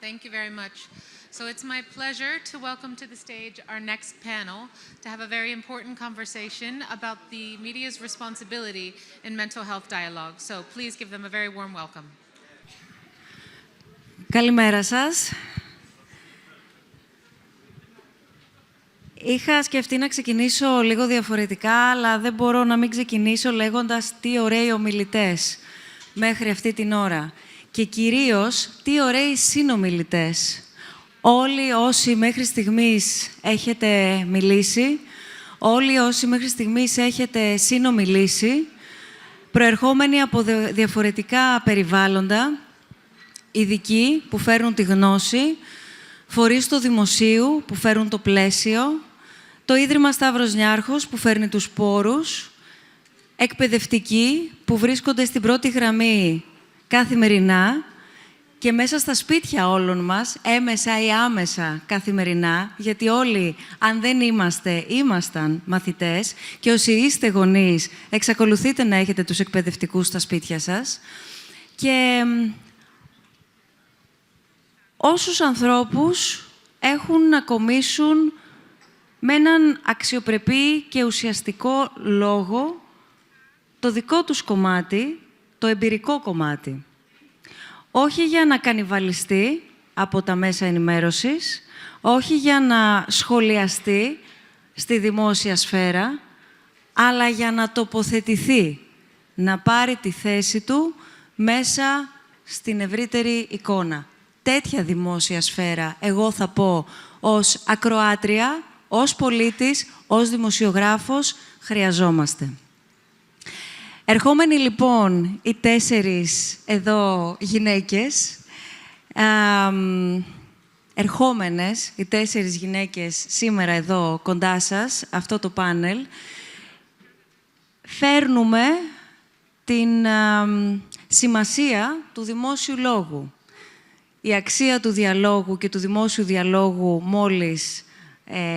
Thank you very much. So it's my pleasure to welcome to the stage our next panel to have a very important conversation about the media's responsibility in mental health dialogue. So please give them a very warm welcome. Καλημέρα σας. Είχα σκεφτεί να ξεκινήσω λίγο διαφορετικά, αλλά δεν μπορώ να μην ξεκινήσω λέγοντας τι ωραίοι ομιλητές μέχρι αυτή την ώρα. Και κυρίως, τι ωραίοι συνομιλητές. Όλοι όσοι μέχρι στιγμής έχετε μιλήσει, όλοι όσοι μέχρι στιγμής έχετε συνομιλήσει, προερχόμενοι από διαφορετικά περιβάλλοντα, ειδικοί που φέρνουν τη γνώση, φορείς του δημοσίου που φέρνουν το πλαίσιο, το Ίδρυμα Σταύρος Νιάρχος που φέρνει τους πόρους, εκπαιδευτικοί που βρίσκονται στην πρώτη γραμμή καθημερινά και μέσα στα σπίτια όλων μας, έμεσα ή άμεσα καθημερινά, γιατί όλοι, αν δεν ήμασταν μαθητές και όσοι είστε γονείς, εξακολουθείτε να έχετε τους εκπαιδευτικούς στα σπίτια σας. Και όσους ανθρώπους έχουν να κομίσουν με έναν αξιοπρεπή και ουσιαστικό λόγο το δικό τους κομμάτι, το εμπειρικό κομμάτι. Όχι για να κανιβαλιστεί από τα μέσα ενημέρωσης, όχι για να σχολιαστεί στη δημόσια σφαίρα, αλλά για να τοποθετηθεί, να πάρει τη θέση του μέσα στην ευρύτερη εικόνα. Τέτοια δημόσια σφαίρα, εγώ θα πω, ως ακροάτρια, ως πολίτης, ως δημοσιογράφος, χρειαζόμαστε. Ερχόμενοι λοιπόν οι 4 εδώ γυναίκες, ερχόμενες οι 4 γυναίκες σήμερα εδώ κοντά σας, αυτό το πάνελ, φέρνουμε την σημασία του δημόσιου λόγου. Η αξία του διαλόγου και του δημόσιου διαλόγου μόλις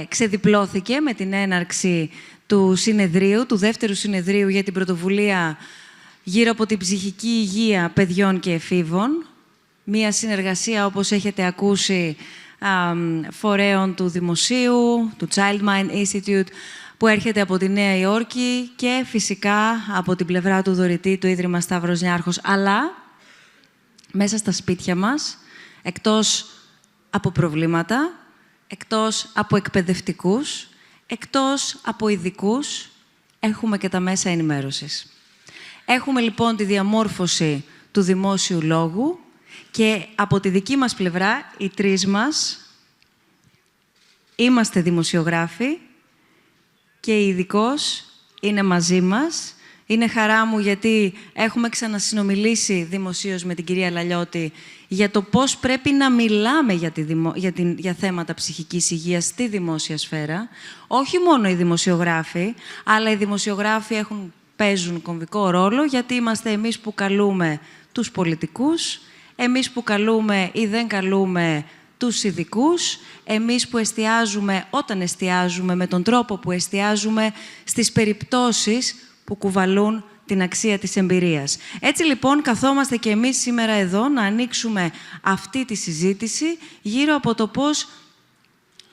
ξεδιπλώθηκε με την έναρξη του συνεδρίου, του δεύτερου συνεδρίου για την πρωτοβουλία γύρω από την ψυχική υγεία παιδιών και εφήβων. Μία συνεργασία, όπως έχετε ακούσει, φορέων του Δημοσίου, του Child Mind Institute, που έρχεται από τη Νέα Υόρκη και φυσικά από την πλευρά του δωρητή, του Ίδρυμα Σταύρος Νιάρχος. Αλλά μέσα στα σπίτια μας, εκτός από προβλήματα, εκτός από εκπαιδευτικούς, εκτός από ειδικούς, έχουμε και τα μέσα ενημέρωσης. Έχουμε λοιπόν τη διαμόρφωση του δημόσιου λόγου και από τη δική μας πλευρά, οι 3 μας, είμαστε δημοσιογράφοι και η ειδικός είναι μαζί μας. Είναι χαρά μου γιατί έχουμε ξανασυνομιλήσει δημοσίως με την κυρία Λαλιώτη για το πώς πρέπει να μιλάμε για θέματα ψυχικής υγείας στη δημόσια σφαίρα. Όχι μόνο οι δημοσιογράφοι, αλλά οι δημοσιογράφοι παίζουν κομβικό ρόλο, γιατί είμαστε εμείς που καλούμε τους πολιτικούς, εμείς που καλούμε ή δεν καλούμε τους ειδικούς, εμείς που εστιάζουμε όταν εστιάζουμε με τον τρόπο που εστιάζουμε στις περιπτώσεις που κουβαλούν την αξία της εμπειρίας. Έτσι λοιπόν καθόμαστε και εμείς σήμερα εδώ να ανοίξουμε αυτή τη συζήτηση γύρω από το πώς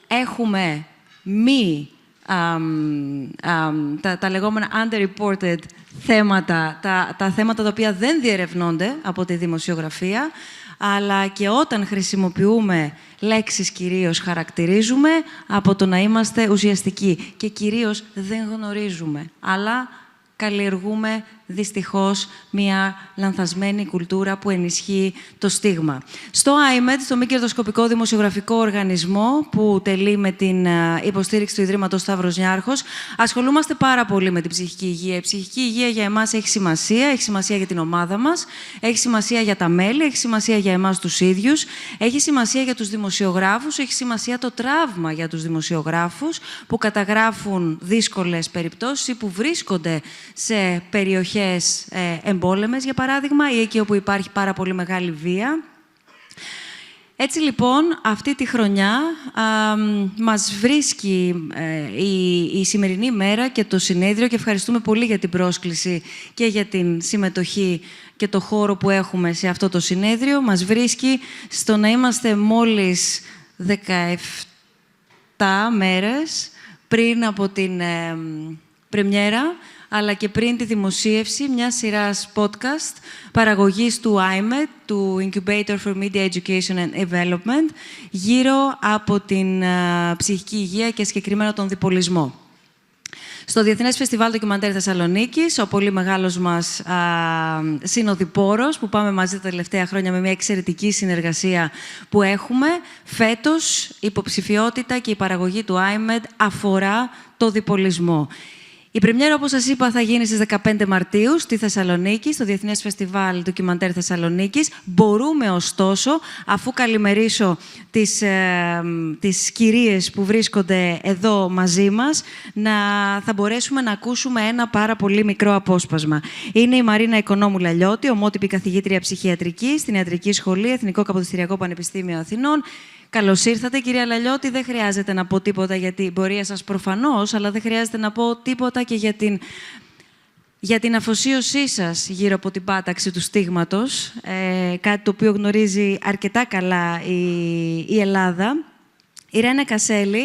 έχουμε τα λεγόμενα underreported θέματα, τα θέματα τα οποία δεν διερευνώνται από τη δημοσιογραφία, αλλά και όταν χρησιμοποιούμε λέξεις κυρίως χαρακτηρίζουμε από το να είμαστε ουσιαστικοί και κυρίως δεν γνωρίζουμε, αλλά καλλιεργούμε δυστυχώς μια λανθασμένη κουλτούρα που ενισχύει το στίγμα. Στο IMED, στο μη κερδοσκοπικό δημοσιογραφικό οργανισμό που τελεί με την υποστήριξη του Ιδρύματος Σταύρος Νιάρχος, ασχολούμαστε πάρα πολύ με την ψυχική υγεία. Η ψυχική υγεία για εμάς έχει σημασία για την ομάδα μας, έχει σημασία για τα μέλη, έχει σημασία για εμάς τους ίδιους, έχει σημασία για τους δημοσιογράφους, έχει σημασία το τραύμα για τους δημοσιογράφους που καταγράφουν δύσκολες περιπτώσεις ή που βρίσκονται σε περιοχές εμπόλεμες, για παράδειγμα, ή εκεί όπου υπάρχει πάρα πολύ μεγάλη βία. Έτσι λοιπόν, αυτή τη χρονιά μας βρίσκει η σημερινή μέρα και το συνέδριο και ευχαριστούμε πολύ για την πρόσκληση και για την συμμετοχή και το χώρο που έχουμε σε αυτό το συνέδριο. Μας βρίσκει στο να είμαστε μόλις 17 μέρες πριν από την πρεμιέρα, αλλά και πριν τη δημοσίευση μιας σειράς podcast παραγωγής του IMED, του Incubator for Media Education and Development, γύρω από την ψυχική υγεία και συγκεκριμένα τον διπολισμό. Στο Διεθνές Φεστιβάλ Ντοκιμαντέρ Θεσσαλονίκης, ο πολύ μεγάλος μας συνοδοιπόρος, που πάμε μαζί τα τελευταία χρόνια με μια εξαιρετική συνεργασία που έχουμε, φέτος η υποψηφιότητα και η παραγωγή του IMED αφορά το διπολισμό. Η πρεμιέρα, όπως σας είπα, θα γίνει στις 15 Μαρτίου στη Θεσσαλονίκη, στο Διεθνές Φεστιβάλ Ντοκιμαντέρ Θεσσαλονίκης. Μπορούμε, ωστόσο, αφού καλημερίσω τις κυρίες που βρίσκονται εδώ μαζί μας, θα μπορέσουμε να ακούσουμε ένα πάρα πολύ μικρό απόσπασμα. Είναι η Μαρίνα Οικονόμου Λαλιώτη, ομότυπη καθηγήτρια ψυχιατρικής στην Ιατρική Σχολή, Εθνικό Καποδιστριακό Πανεπιστήμιο Αθηνών. Καλώς ήρθατε, κυρία Λαλιώτη. Δεν χρειάζεται να πω τίποτα για την πορεία σας προφανώς, αλλά δεν χρειάζεται να πω τίποτα και για την αφοσίωσή σας γύρω από την πάταξη του στίγματος, κάτι το οποίο γνωρίζει αρκετά καλά η Ελλάδα. Irene Kaseli,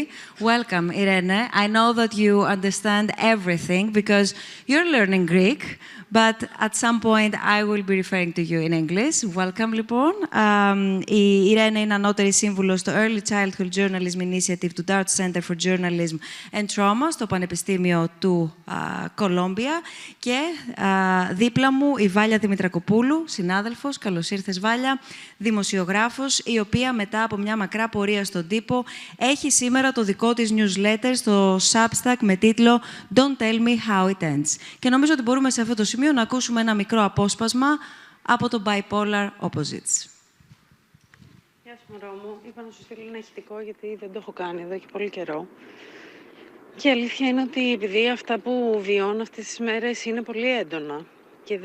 welcome, Irene. I know that you understand everything because you're learning Greek, but at some point I will be referring to you in English. Welcome, λοιπόν. Η Irene είναι ανώτερη σύμβουλος στο Early Childhood Journalism Initiative του Dart Center for Journalism and Trauma στο Πανεπιστήμιο του Κολόμπια. Και δίπλα μου η Βάλια Δημητρακοπούλου, συνάδελφος, καλώς ήρθες Βάλια, δημοσιογράφος, η οποία μετά από μια μακρά πορεία στον τύπο έχει σήμερα το δικό της newsletter στο Substack με τίτλο «Don't tell me how it ends». Και νομίζω ότι μπορούμε σε αυτό το σημείο να ακούσουμε ένα μικρό απόσπασμα από το Bipolar Opposites. Γεια σου, μωρό μου. Είπα να σου στείλω ένα ηχητικό, γιατί δεν το έχω κάνει εδώ και πολύ καιρό. Και η αλήθεια είναι ότι επειδή αυτά που βιώνω αυτές τις μέρες είναι πολύ έντονα και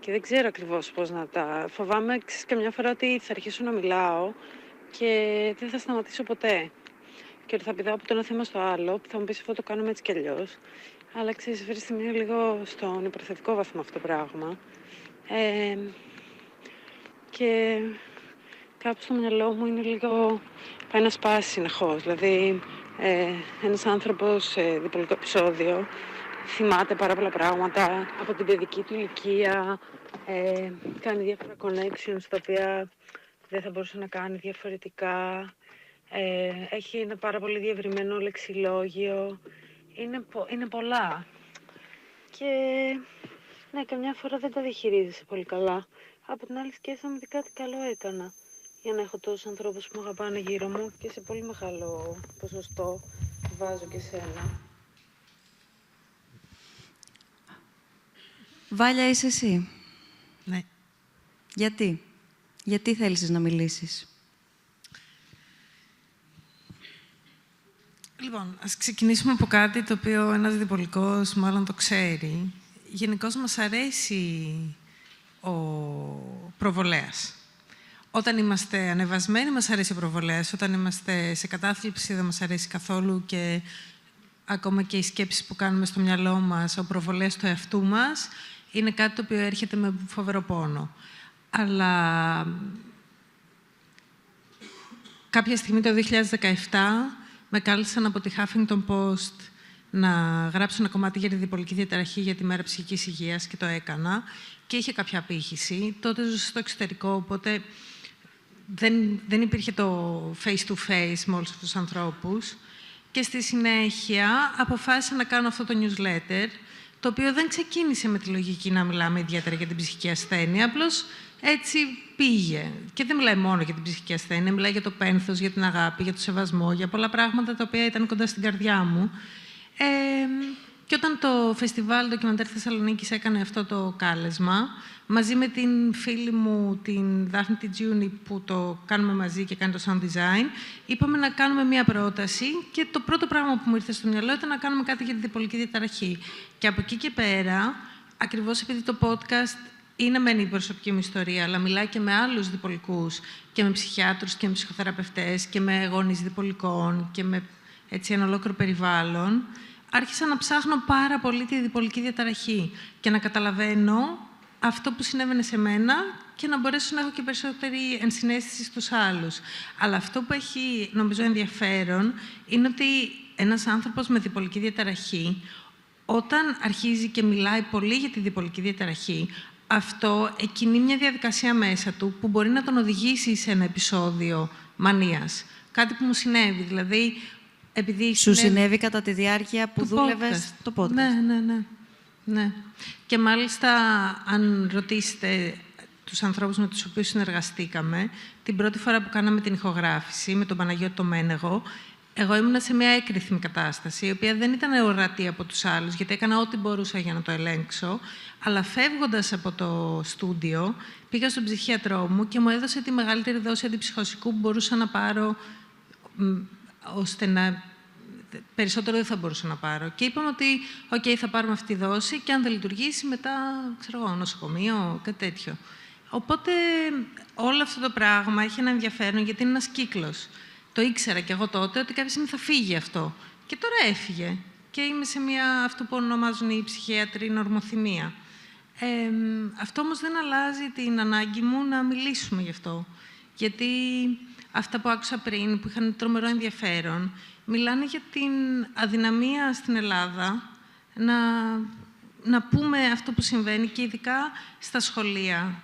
δεν ξέρω ακριβώς πώς να τα... Φοβάμαι καμιά φορά ότι θα αρχίσω να μιλάω και δεν θα σταματήσω ποτέ. Και ότι θα πηδάω από το ένα θέμα στο άλλο, που θα μου πεις αυτό το κάνουμε έτσι κι αλλιώς. Αλλά ξέρεις, αυτή τη στιγμή είναι λίγο στον υποθετικό βαθμό αυτό το πράγμα. Και κάπου στο μυαλό μου είναι λίγο... πάει να σπάσει συνεχώς. Δηλαδή, ένας άνθρωπος σε διπολικό επεισόδιο θυμάται πάρα πολλά πράγματα από την παιδική του ηλικία, κάνει διάφορα connections τα οποία δεν θα μπορούσε να κάνει διαφορετικά, έχει ένα πάρα πολύ διευρυμένο λεξιλόγιο, είναι πολλά. Και ναι, καμιά φορά δεν τα διαχειρίζεσαι πολύ καλά. Από την άλλη σκέφτομαι ότι κάτι καλό έκανα για να έχω τόσους ανθρώπους που με αγαπάνε γύρω μου και σε πολύ μεγάλο ποσοστό βάζω και σένα. Βάλια, είσαι εσύ. Ναι. Γιατί θέλησες να μιλήσεις? Λοιπόν, ας ξεκινήσουμε από κάτι το οποίο ένας διπολικός μάλλον το ξέρει. Γενικώς μας αρέσει ο προβολέας. Όταν είμαστε ανεβασμένοι, μας αρέσει ο προβολέας. Όταν είμαστε σε κατάθλιψη, δεν μας αρέσει καθόλου και ακόμα και οι σκέψεις που κάνουμε στο μυαλό μας, ο προβολέας του εαυτού μας, είναι κάτι το οποίο έρχεται με φοβερό πόνο. Αλλά κάποια στιγμή το 2017 με κάλεσαν από τη Huffington Post να γράψω ένα κομμάτι για τη διπολική διαταραχή για τη Μέρα Ψυχικής Υγείας και το έκανα και είχε κάποια απήχηση. Τότε ζούσα στο εξωτερικό, οπότε δεν υπήρχε το face-to-face με όλους αυτούς τους ανθρώπους. Και στη συνέχεια αποφάσισα να κάνω αυτό το newsletter, το οποίο δεν ξεκίνησε με τη λογική να μιλάμε ιδιαίτερα για την ψυχική ασθένεια, απλώς έτσι πήγε. Και δεν μιλάει μόνο για την ψυχική ασθένεια, μιλάει για το πένθος, για την αγάπη, για το σεβασμό, για πολλά πράγματα τα οποία ήταν κοντά στην καρδιά μου. Και όταν το Φεστιβάλ Ντοκιμαντέρ Θεσσαλονίκης έκανε αυτό το κάλεσμα, μαζί με την φίλη μου, την Δάφνη Τιτζιούνη, που το κάνουμε μαζί και κάνει το sound design, είπαμε να κάνουμε μία πρόταση και το πρώτο πράγμα που μου ήρθε στο μυαλό ήταν να κάνουμε κάτι για τη διπολική διαταραχή. Και από εκεί και πέρα, ακριβώς επειδή το podcast είναι μεν η προσωπική μου ιστορία, αλλά μιλάει και με άλλους διπολικούς και με ψυχιάτρους και με ψυχοθεραπευτές και με γονείς διπολικών και με έτσι, ένα ολόκληρο περιβάλλον, άρχισα να ψάχνω πάρα πολύ τη διπολική διαταραχή και να καταλαβαίνω αυτό που συνέβαινε σε μένα και να μπορέσω να έχω και περισσότερη ενσυναίσθηση στους άλλους. Αλλά αυτό που έχει, νομίζω, ενδιαφέρον είναι ότι ένας άνθρωπος με διπολική διαταραχή, όταν αρχίζει και μιλάει πολύ για τη διπολική διαταραχή, αυτό εκκινεί μια διαδικασία μέσα του που μπορεί να τον οδηγήσει σε ένα επεισόδιο μανίας. Κάτι που μου συνέβη, δηλαδή... Επειδή Σου συνέβη κατά τη διάρκεια που δούλευες το podcast. Ναι. Και μάλιστα, αν ρωτήσετε τους ανθρώπους με τους οποίους συνεργαστήκαμε, την πρώτη φορά που κάναμε την ηχογράφηση με τον Παναγιώτη το Μένεγο, εγώ ήμουν σε μια έκρηθμη κατάσταση, η οποία δεν ήταν ορατή από τους άλλους, γιατί έκανα ό,τι μπορούσα για να το ελέγξω, αλλά φεύγοντας από το στούντιο, πήγα στον ψυχίατρό μου και μου έδωσε τη μεγαλύτερη δόση αντιψυχωσικού που μπορούσα να πάρω, ώστε να... Περισσότερο δεν θα μπορούσα να πάρω. Και είπαμε ότι, θα πάρουμε αυτή τη δόση και αν δεν λειτουργήσει, μετά, ξέρω εγώ, νοσοκομείο, κάτι τέτοιο. Οπότε, όλο αυτό το πράγμα έχει ένα ενδιαφέρον, γιατί είναι ένας κύκλος. Το ήξερα κι εγώ τότε, ότι κάποια στιγμή θα φύγει αυτό. Και τώρα έφυγε. Και είμαι σε αυτό που ονομάζουν οι ψυχίατροι νορμοθυμία. Αυτό όμως δεν αλλάζει την ανάγκη μου να μιλήσουμε γι' αυτό. Γιατί αυτά που άκουσα πριν, που είχαν τρομερό ενδιαφέρον, μιλάνε για την αδυναμία στην Ελλάδα να πούμε αυτό που συμβαίνει και ειδικά στα σχολεία.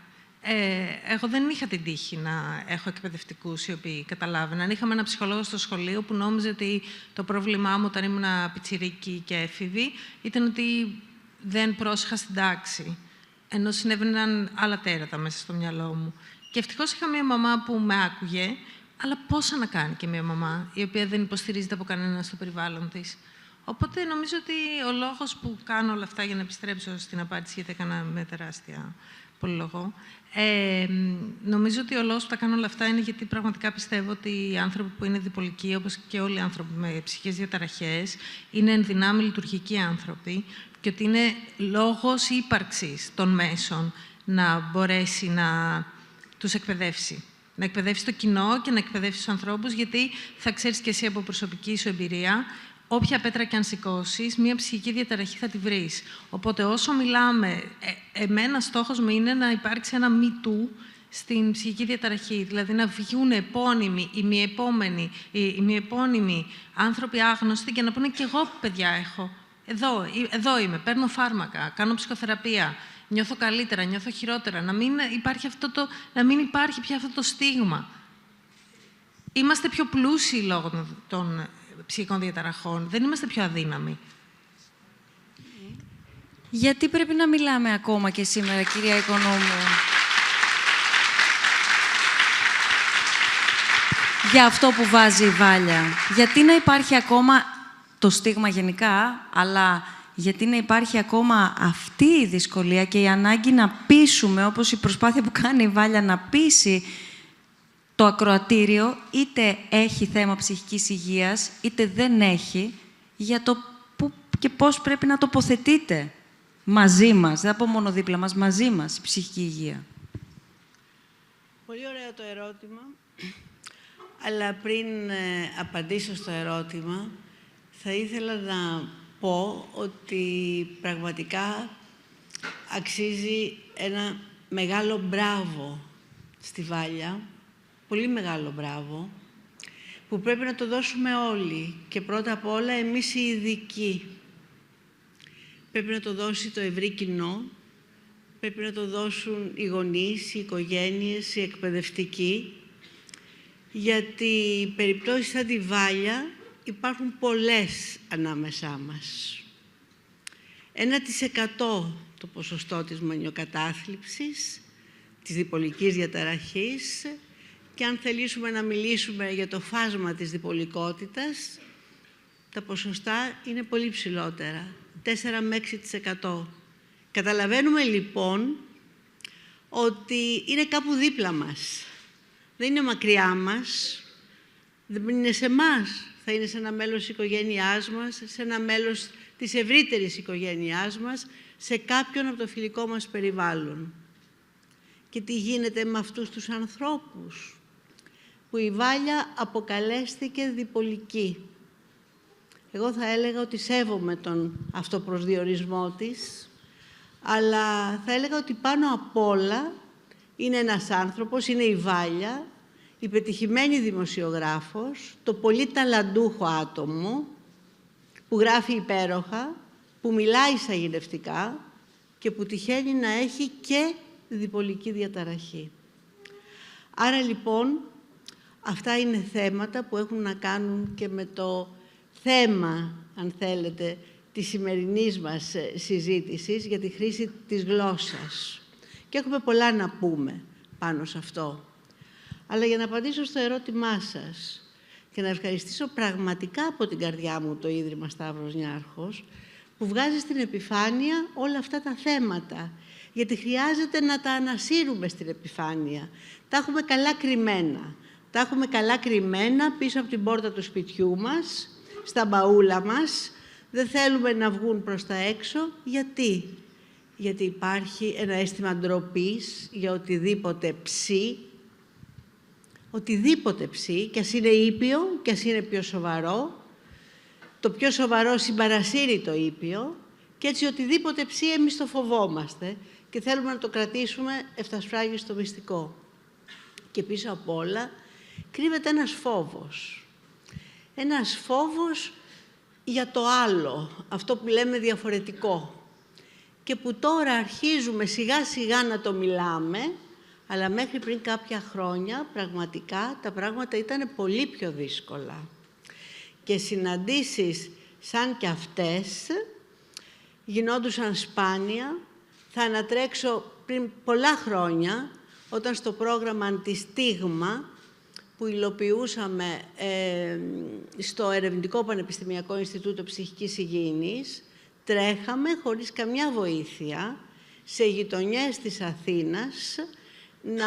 Εγώ δεν είχα την τύχη να έχω εκπαιδευτικούς οι οποίοι καταλάβαιναν. Είχαμε ένα ψυχολόγο στο σχολείο που νόμιζε ότι το πρόβλημά μου όταν ήμουν πιτσιρίκι και έφηβη ήταν ότι δεν πρόσεχα στην τάξη. Ενώ συνέβαιναν άλλα τέρατα μέσα στο μυαλό μου. Και ευτυχώς είχα μία μαμά που με άκουγε, αλλά πόσα να κάνει και μία μαμά, η οποία δεν υποστηρίζεται από κανένα στο περιβάλλον της. Οπότε νομίζω ότι ο λόγος που κάνω όλα αυτά, για να επιστρέψω στην απάντηση, γιατί έκανα με τεράστια πολυλογό, νομίζω ότι ο λόγος που τα κάνω όλα αυτά είναι γιατί πραγματικά πιστεύω ότι οι άνθρωποι που είναι διπολικοί, όπως και όλοι οι άνθρωποι με ψυχικές διαταραχές, είναι εν δυνάμει λειτουργικοί άνθρωποι και ότι είναι λόγος ύπαρξης των μέσων να μπορέσει να τους εκπαιδεύσει. Να εκπαιδεύσει το κοινό και να εκπαιδεύσει τους ανθρώπους, γιατί θα ξέρεις και εσύ από προσωπική σου εμπειρία, όποια πέτρα και αν σηκώσεις, μία ψυχική διαταραχή θα τη βρεις. Οπότε όσο μιλάμε, εμένα στόχος μου είναι να υπάρξει ένα me too στην ψυχική διαταραχή. Δηλαδή να βγουν επώνυμοι, ημιεπώνυμοι άνθρωποι άγνωστοι και να πούνε και εγώ παιδιά έχω. Εδώ είμαι, παίρνω φάρμακα, κάνω ψυχοθεραπεία. Νιώθω καλύτερα, νιώθω χειρότερα, να μην υπάρχει πια αυτό το στίγμα. Είμαστε πιο πλούσιοι λόγω των ψυχικών διαταραχών, δεν είμαστε πιο αδύναμοι. Γιατί πρέπει να μιλάμε ακόμα και σήμερα, κυρία Οικονόμου, για αυτό που βάζει η Βάλια? Γιατί να υπάρχει ακόμα το στίγμα γενικά, αλλά... γιατί να υπάρχει ακόμα αυτή η δυσκολία και η ανάγκη να πείσουμε, όπως η προσπάθεια που κάνει η Βάλια να πείσει το ακροατήριο, είτε έχει θέμα ψυχικής υγείας, είτε δεν έχει, για το πού και πώς πρέπει να τοποθετείτε μαζί μας, δεν από μόνο δίπλα μας, μαζί μας, η ψυχική υγεία. Πολύ ωραίο το ερώτημα, αλλά πριν απαντήσω στο ερώτημα, θα ήθελα να πω ότι πραγματικά αξίζει ένα μεγάλο μπράβο στη Βάλια, πολύ μεγάλο μπράβο, που πρέπει να το δώσουμε όλοι και πρώτα απ' όλα εμείς οι ειδικοί. Πρέπει να το δώσει το ευρύ κοινό, πρέπει να το δώσουν οι γονείς, οι οικογένειες, οι εκπαιδευτικοί, γιατί περιπτώσεις σαν τη Βάλια υπάρχουν πολλές ανάμεσά μας. 1% το ποσοστό της μανιοκατάθλιψης, της διπολικής διαταραχής, και αν θελήσουμε να μιλήσουμε για το φάσμα της διπολικότητας, τα ποσοστά είναι πολύ ψηλότερα, 4 με 6%. Καταλαβαίνουμε λοιπόν ότι είναι κάπου δίπλα μας. Δεν είναι μακριά μας, δεν είναι σε εμάς. Θα είναι σε ένα μέλος της οικογένειάς μας, σε ένα μέλος της ευρύτερης οικογένειάς μας, σε κάποιον από το φιλικό μας περιβάλλον. και τι γίνεται με αυτούς τους ανθρώπους που η Βάλια αποκαλέστηκε διπολική. Εγώ θα έλεγα ότι σέβομαι τον αυτοπροσδιορισμό της, αλλά θα έλεγα ότι πάνω απ' όλα είναι ένας άνθρωπος, είναι η Βάλια, η πετυχημένη δημοσιογράφος, το πολύ ταλαντούχο άτομο, που γράφει υπέροχα, που μιλάει σαγηνευτικά και που τυχαίνει να έχει και διπολική διαταραχή. Άρα λοιπόν, αυτά είναι θέματα που έχουν να κάνουν και με το θέμα, αν θέλετε, της σημερινής μας συζήτησης για τη χρήση της γλώσσας. Και έχουμε πολλά να πούμε πάνω σε αυτό. Αλλά για να απαντήσω στο ερώτημά σας και να ευχαριστήσω πραγματικά από την καρδιά μου το Ίδρυμα Σταύρος Νιάρχος, που βγάζει στην επιφάνεια όλα αυτά τα θέματα. Γιατί χρειάζεται να τα ανασύρουμε στην επιφάνεια. Τα έχουμε καλά κρυμμένα. Τα έχουμε καλά κρυμμένα πίσω από την πόρτα του σπιτιού μας, στα μπαούλα μας. Δεν θέλουμε να βγουν προς τα έξω. Γιατί? Γιατί υπάρχει ένα αίσθημα ντροπής για οτιδήποτε ψή. Οτιδήποτε ψή, κι ας είναι ήπιο, κι ας είναι πιο σοβαρό. Το πιο σοβαρό συμπαρασύρει το ήπιο και έτσι οτιδήποτε ψή εμείς το φοβόμαστε και θέλουμε να το κρατήσουμε ευτασφράγιστο μυστικό. Και πίσω απ' όλα κρύβεται ένας φόβος. Ένας φόβος για το άλλο, αυτό που λέμε διαφορετικό. Και που τώρα αρχίζουμε σιγά σιγά να το μιλάμε, αλλά μέχρι πριν κάποια χρόνια πραγματικά τα πράγματα ήταν πολύ πιο δύσκολα. Και συναντήσεις σαν κι αυτές γινόντουσαν σπάνια. Θα ανατρέξω πριν πολλά χρόνια, όταν στο πρόγραμμα Αντιστίγμα, που υλοποιούσαμε στο Ερευνητικό Πανεπιστημιακό Ινστιτούτο Ψυχικής Υγιεινής, τρέχαμε χωρίς καμιά βοήθεια σε γειτονιές της Αθήνας να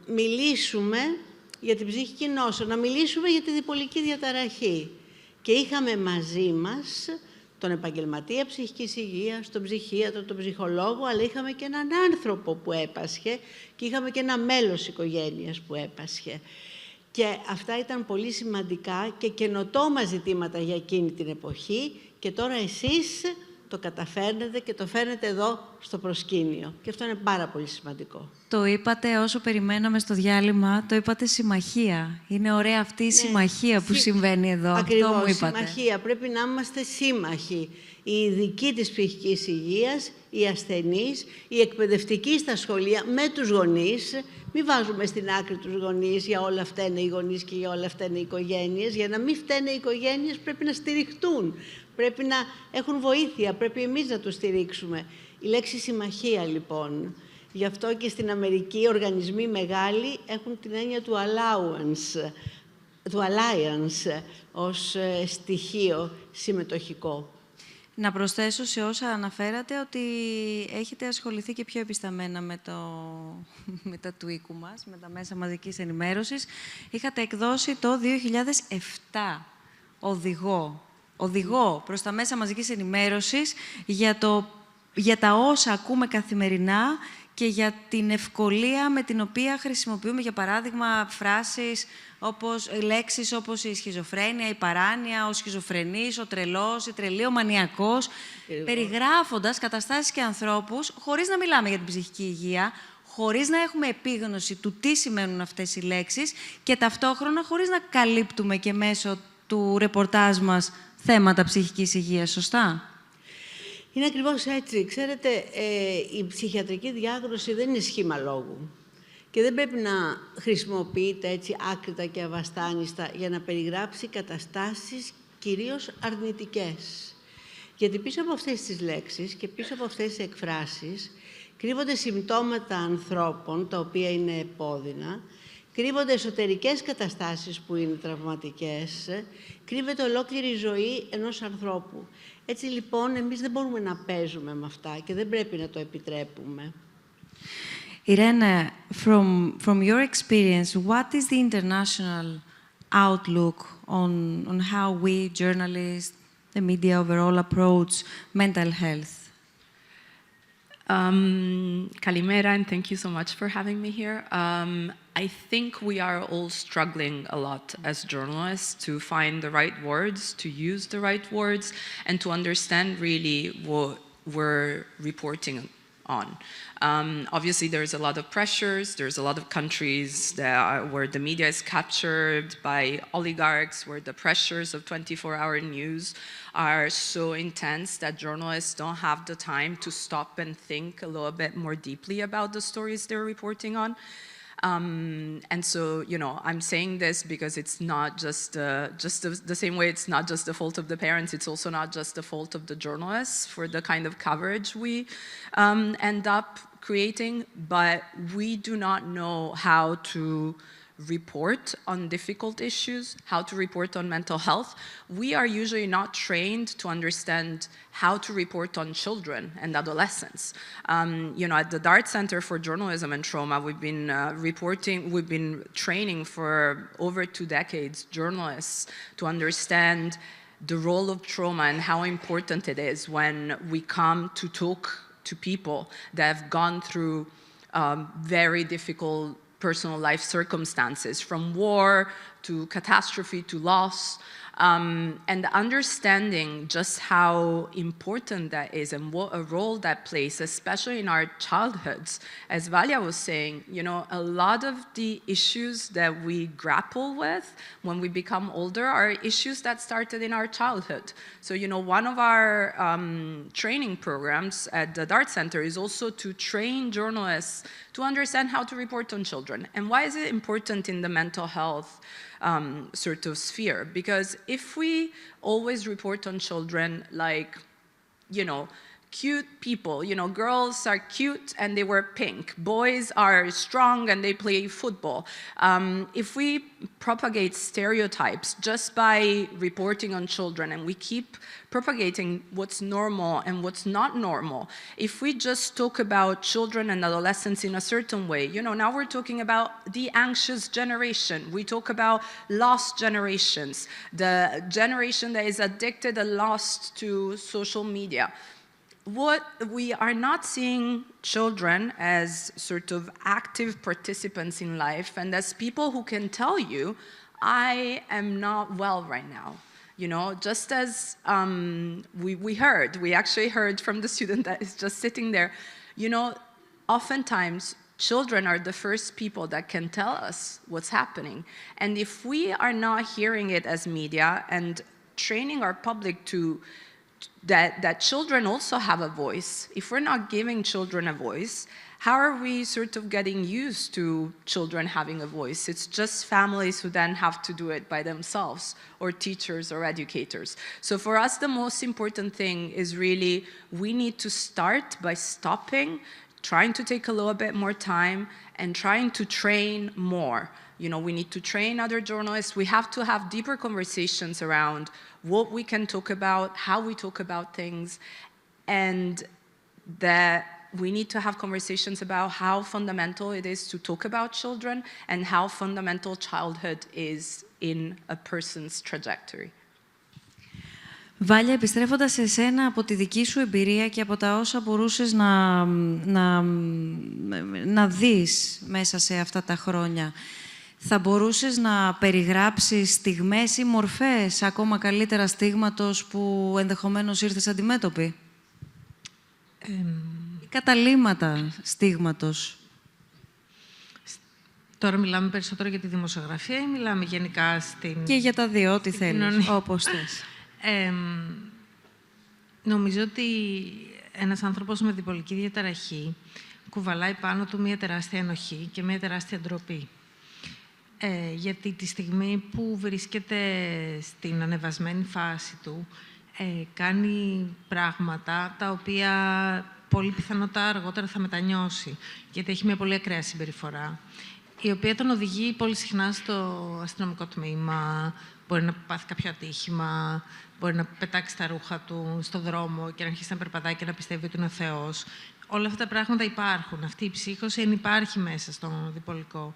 μιλήσουμε για την ψυχική νόσο, να μιλήσουμε για τη διπολική διαταραχή. Και είχαμε μαζί μας τον επαγγελματία ψυχικής υγείας, τον ψυχίατρο, τον ψυχολόγο, αλλά είχαμε και έναν άνθρωπο που έπασχε και είχαμε και ένα μέλος οικογένειας που έπασχε. Και αυτά ήταν πολύ σημαντικά και καινοτόμα ζητήματα για εκείνη την εποχή και τώρα εσείς το καταφέρνετε και το φέρνετε εδώ στο προσκήνιο. Και αυτό είναι πάρα πολύ σημαντικό. Το είπατε όσο περιμέναμε στο διάλειμμα, το είπατε συμμαχία. Είναι ωραία αυτή η συμμαχία που συμβαίνει εδώ. Ακριβώς, αυτό μου είπατε. Συμμαχία. Πρέπει να είμαστε σύμμαχοι. Οι ειδικοί της ψυχικής υγείας, οι ασθενείς, οι εκπαιδευτικοί στα σχολεία, με τους γονείς. Μην βάζουμε στην άκρη τους γονείς, για όλα αυτά είναι οι γονείς και για όλα αυτά είναι οι οικογένειες. Για να μην φταίνε οι οικογένειες πρέπει να στηριχτούν. Πρέπει να έχουν βοήθεια, πρέπει εμείς να τους στηρίξουμε. Η λέξη συμμαχία, λοιπόν. Γι' αυτό και στην Αμερική οι οργανισμοί μεγάλοι έχουν την έννοια του alliance ως στοιχείο συμμετοχικό. Να προσθέσω σε όσα αναφέρατε ότι έχετε ασχοληθεί και πιο επισταμένα με τα του οίκου μας, με τα μέσα μαζικής ενημέρωσης. Είχατε εκδώσει το 2007 οδηγό προς τα μέσα μαζικής ενημέρωσης για τα όσα ακούμε καθημερινά και για την ευκολία με την οποία χρησιμοποιούμε, για παράδειγμα, λέξεις όπως η σχιζοφρένεια, η παράνοια, ο σχιζοφρενής, ο τρελός, η τρελή, ο μανιακός, περιγράφοντας καταστάσεις και ανθρώπους, χωρίς να μιλάμε για την ψυχική υγεία, χωρίς να έχουμε επίγνωση του τι σημαίνουν αυτές οι λέξεις και ταυτόχρονα χωρίς να καλύπτουμε και μέσω του ρεπορτάζ μας θέματα ψυχικής υγείας, σωστά? Είναι ακριβώς έτσι. Ξέρετε, η ψυχιατρική διάγνωση δεν είναι σχήμα λόγου και δεν πρέπει να χρησιμοποιείται έτσι άκρητα και αβαστάνιστα για να περιγράψει καταστάσεις κυρίως αρνητικές. Γιατί πίσω από αυτές τις λέξεις και πίσω από αυτές τις εκφράσεις κρύβονται συμπτώματα ανθρώπων, τα οποία είναι επώδυνα, κρύβονται εσωτερικές καταστάσεις που είναι τραυματικές, κρύβεται ολόκληρη η ζωή ενός ανθρώπου. Έτσι λοιπόν, εμείς δεν μπορούμε να παίζουμε με αυτά και δεν πρέπει να το επιτρέπουμε. Irene, from your experience, what is the international outlook on how we journalists, the media overall, approach mental health? Kalimera, and thank you so much for having me here. I think we are all struggling a lot as journalists to find the right words, to use the right words, and to understand really what we're reporting on. Obviously, there's a lot of pressures. There's a lot of countries where the media is captured by oligarchs, where the pressures of 24-hour news are so intense that journalists don't have the time to stop and think a little bit more deeply about the stories they're reporting on. And so, you know, I'm saying this because it's not just the same way it's not just the fault of the parents, it's also not just the fault of the journalists for the kind of coverage we end up creating, but we do not know how to report on difficult issues, how to report on mental health. We are usually not trained to understand how to report on children and adolescents. You know, at the Dart Center for Journalism and Trauma, we've been training for over 2 decades journalists to understand the role of trauma and how important it is when we come to talk to people that have gone through very difficult personal life circumstances, from war to catastrophe to loss, and understanding just how important that is and what a role that plays, especially in our childhoods. As Valia was saying, you know, a lot of the issues that we grapple with when we become older are issues that started in our childhood. So, you know, one of our training programs at the Dart Center is also to train journalists to understand how to report on children. And why is it important in the mental health sort of sphere? Because if we always report on children like, you know, cute people, you know, girls are cute and they wear pink, boys are strong and they play football. If we propagate stereotypes just by reporting on children and we keep propagating what's normal and what's not normal, if we just talk about children and adolescents in a certain way, you know, now we're talking about the anxious generation, we talk about lost generations, the generation that is addicted and lost to social media. What we are not seeing children as sort of active participants in life and as people who can tell you, I am not well right now. You know, just as we actually heard from the student that is just sitting there, you know, oftentimes children are the first people that can tell us what's happening. And if we are not hearing it as media and training our public to that children also have a voice. If we're not giving children a voice, how are we sort of getting used to children having a voice? It's just families who then have to do it by themselves, or teachers or educators. So for us, the most important thing is really we need to start by stopping, trying to take a little bit more time, and trying to train more. You know, we need to train other journalists. We have to have deeper conversations around what we can talk about, how we talk about things, and that we need to have conversations about how fundamental it is to talk about children and how fundamental childhood is in a person's trajectory. Βάλια, επιστρέφοντας σε εσένα από τη δική σου εμπειρία και από τα όσα μπορούσες να δεις μέσα σε αυτά τα χρόνια, θα μπορούσες να περιγράψεις στιγμές ή μορφές ακόμα καλύτερα στίγματος που ενδεχομένως ήρθες αντιμέτωπη? Ή καταλύματα στίγματος? Τώρα μιλάμε περισσότερο για τη δημοσιογραφία ή μιλάμε γενικά στην... Και για τα δύο, ό,τι θέλεις, όπως θες. Νομίζω ότι ένας άνθρωπος με διπολική διαταραχή κουβαλάει πάνω του μία τεράστια ενοχή και μία τεράστια ντροπή. Γιατί τη στιγμή που βρίσκεται στην ανεβασμένη φάση του, κάνει πράγματα τα οποία πολύ πιθανότατα αργότερα θα μετανιώσει, γιατί έχει μια πολύ ακραία συμπεριφορά, η οποία τον οδηγεί πολύ συχνά στο αστυνομικό τμήμα, μπορεί να πάθει κάποιο ατύχημα, μπορεί να πετάξει τα ρούχα του στο δρόμο και να αρχίσει να περπατάει και να πιστεύει ότι είναι ο Θεός. Όλα αυτά τα πράγματα υπάρχουν. Αυτή η ψύχωση υπάρχει μέσα στον διπολικό.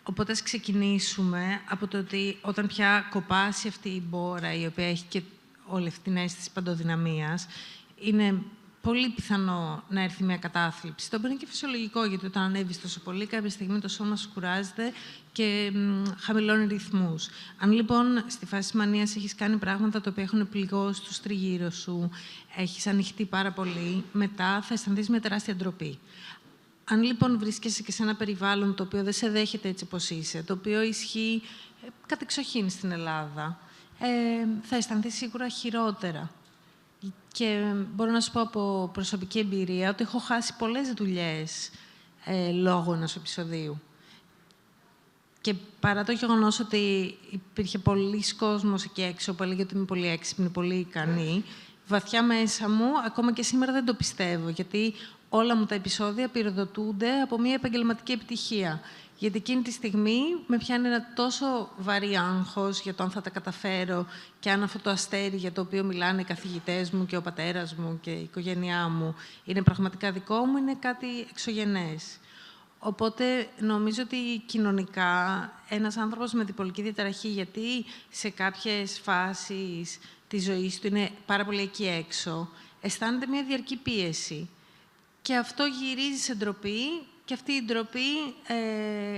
Οπότε ας ξεκινήσουμε από το ότι όταν πια κοπάσει αυτή η μπόρα, η οποία έχει και όλη αυτή την αίσθηση παντοδυναμίας, είναι πολύ πιθανό να έρθει μια κατάθλιψη. Το οποίο είναι και φυσιολογικό, γιατί όταν ανέβεις τόσο πολύ, κάποια στιγμή το σώμα σου κουράζεται και χαμηλώνει ρυθμούς. Αν λοιπόν στη φάση της μανίας έχεις κάνει πράγματα τα οποία έχουν πληγώσει τους τριγύρω σου, έχεις ανοιχτεί πάρα πολύ, μετά θα αισθανθείς μια τεράστια ντροπή. Αν λοιπόν βρίσκεσαι και σε ένα περιβάλλον το οποίο δεν σε δέχεται έτσι όπως είσαι, το οποίο ισχύει κατεξοχήν στην Ελλάδα, θα αισθανθείς σίγουρα χειρότερα. Και μπορώ να σου πω από προσωπική εμπειρία ότι έχω χάσει πολλές δουλειές λόγω ενός επεισοδίου. Και παρά το γεγονός ότι υπήρχε πολλής κόσμος εκεί έξω που έλεγε ότι είμαι πολύ έξυπνη, πολύ ικανή, βαθιά μέσα μου, ακόμα και σήμερα δεν το πιστεύω, γιατί όλα μου τα επεισόδια πυροδοτούνται από μια επαγγελματική επιτυχία. Γιατί εκείνη τη στιγμή με πιάνει ένα τόσο βαρύ άγχος για το αν θα τα καταφέρω και αν αυτό το αστέρι για το οποίο μιλάνε οι καθηγητές μου και ο πατέρας μου και η οικογένειά μου είναι πραγματικά δικό μου, είναι κάτι εξωγενές. Οπότε νομίζω ότι κοινωνικά ένας άνθρωπος με διπολική διαταραχή, γιατί σε κάποιες φάσεις της ζωής του είναι πάρα πολύ εκεί έξω, αισθάνεται μια διαρκή πίεση. Και αυτό γυρίζει σε ντροπή και αυτή η ντροπή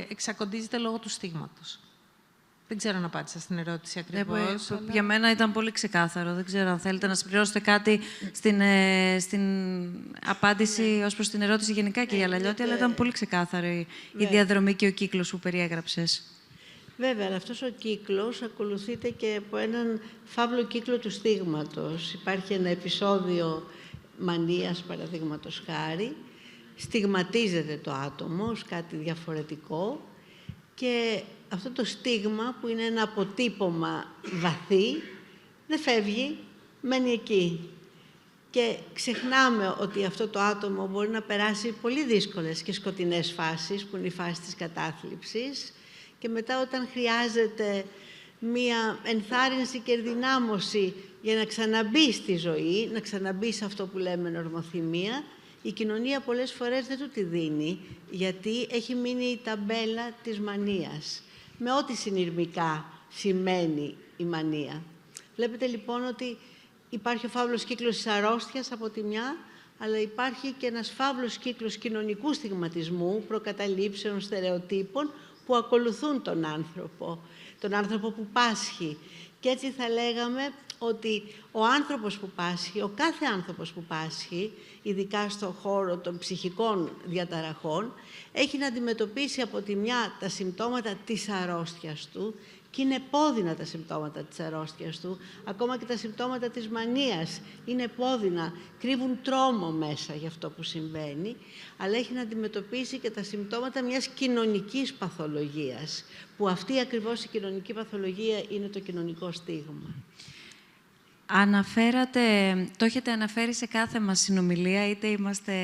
εξακοντίζεται λόγω του στίγματος. Δεν ξέρω αν απάντησα στην ερώτηση ακριβώς. Για μένα ήταν πολύ ξεκάθαρο. Δεν ξέρω αν θέλετε να συμπληρώσετε κάτι στην απάντηση ως προς την ερώτηση γενικά, κυρία Λαλιώτη, αλλά ήταν πολύ ξεκάθαρη η διαδρομή και ο κύκλος που περιέγραψες. Βέβαια, αλλά αυτός ο κύκλος ακολουθείται και από έναν φαύλο κύκλο του στίγματος. Υπάρχει ένα επεισόδιο μανίας, παραδείγματος χάρη, στιγματίζεται το άτομο ως κάτι διαφορετικό και αυτό το στίγμα, που είναι ένα αποτύπωμα βαθύ, δεν φεύγει, μένει εκεί. Και ξεχνάμε ότι αυτό το άτομο μπορεί να περάσει πολύ δύσκολες και σκοτεινές φάσεις, που είναι η φάση της κατάθλιψης, και μετά όταν χρειάζεται μία ενθάρρυνση και ενδυνάμωση για να ξαναμπεί στη ζωή, να ξαναμπεί σε αυτό που λέμε νορμοθυμία, η κοινωνία πολλές φορές δεν του τη δίνει, γιατί έχει μείνει η ταμπέλα της μανίας, με ό,τι συνειρμικά σημαίνει η μανία. Βλέπετε λοιπόν ότι υπάρχει ο φαύλος κύκλος της αρρώστιας από τη μια, αλλά υπάρχει και ένας φαύλος κύκλος κοινωνικού στιγματισμού, προκαταλήψεων, στερεοτύπων, που ακολουθούν τον άνθρωπο που πάσχει. Και έτσι θα λέγαμε ότι ο άνθρωπος που πάσχει, ο κάθε άνθρωπος που πάσχει, ειδικά στον χώρο των ψυχικών διαταραχών, έχει να αντιμετωπίσει από τη μια τα συμπτώματα της αρρώστιας του, και είναι επώδυνα τα συμπτώματα της αρρώστιας του, ακόμα και τα συμπτώματα της μανίας είναι επώδυνα, κρύβουν τρόμο μέσα για αυτό που συμβαίνει, αλλά έχει να αντιμετωπίσει και τα συμπτώματα μιας κοινωνικής παθολογίας, που αυτή ακριβώς η κοινωνική παθολογία είναι το κοινωνικό στίγμα. Το έχετε αναφέρει σε κάθε μας συνομιλία, είτε είμαστε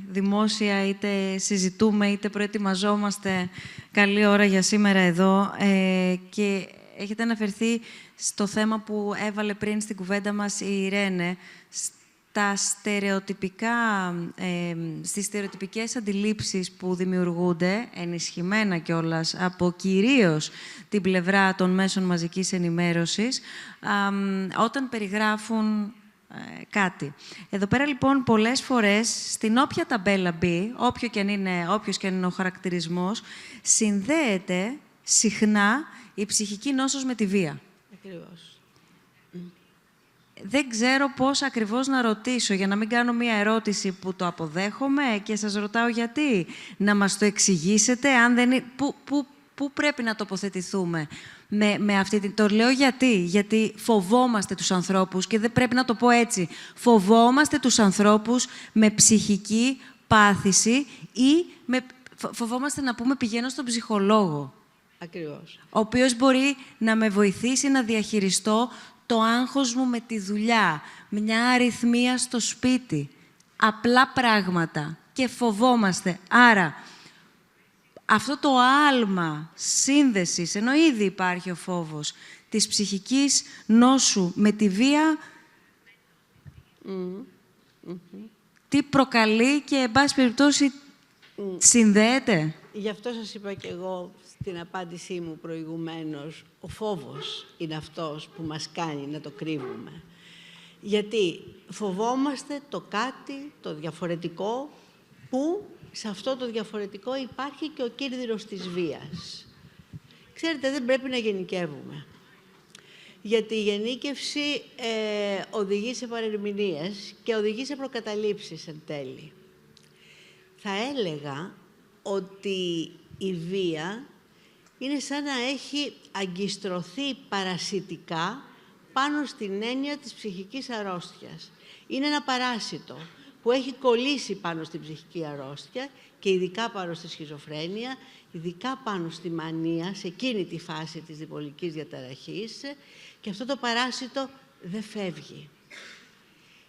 δημόσια, είτε συζητούμε, είτε προετοιμαζόμαστε καλή ώρα για σήμερα εδώ, και έχετε αναφερθεί στο θέμα που έβαλε πριν στην κουβέντα μας η Ιρένε, στις στερεοτυπικές αντιλήψεις που δημιουργούνται, ενισχυμένα κιόλας, από κυρίως την πλευρά των μέσων μαζικής ενημέρωσης, όταν περιγράφουν κάτι. Εδώ πέρα, λοιπόν, πολλές φορές, στην όποια ταμπέλα μπει, όποιος και αν είναι ο χαρακτηρισμός, συνδέεται συχνά η ψυχική νόσος με τη βία. Ακριβώς. Δεν ξέρω πώς ακριβώς να ρωτήσω, για να μην κάνω μία ερώτηση που το αποδέχομαι και σας ρωτάω γιατί. Να μας το εξηγήσετε, αν δεν... Πού πρέπει να τοποθετηθούμε με αυτή την... Το λέω γιατί φοβόμαστε τους ανθρώπους, και δεν πρέπει να το πω έτσι. Φοβόμαστε τους ανθρώπους με ψυχική πάθηση ή φοβόμαστε να πούμε πηγαίνω στον ψυχολόγο. Ακριβώς. Ο οποίος μπορεί να με βοηθήσει να διαχειριστώ το άγχος μου με τη δουλειά, μια αριθμία στο σπίτι, απλά πράγματα, και φοβόμαστε. Άρα, αυτό το άλμα σύνδεσης, ενώ ήδη υπάρχει ο φόβος, της ψυχικής νόσου με τη βία, τι προκαλεί και, εν πάση περιπτώσει, συνδέεται. Γι' αυτό σας είπα και εγώ στην απάντησή μου προηγουμένως, ο φόβος είναι αυτός που μας κάνει να το κρύβουμε. Γιατί φοβόμαστε το κάτι, το διαφορετικό, που σε αυτό το διαφορετικό υπάρχει και ο κίνδυνος της βίας. Ξέρετε, δεν πρέπει να γενικεύουμε. Γιατί η γενίκευση οδηγεί σε παρερμηνίες και οδηγεί σε προκαταλήψεις εν τέλει. Θα έλεγα ότι η βία είναι σαν να έχει αγκιστρωθεί παρασιτικά πάνω στην έννοια της ψυχικής αρρώστιας. Είναι ένα παράσιτο που έχει κολλήσει πάνω στην ψυχική αρρώστια και ειδικά πάνω στη σχιζοφρένεια, ειδικά πάνω στη μανία, σε εκείνη τη φάση της διπολικής διαταραχής, και αυτό το παράσιτο δεν φεύγει.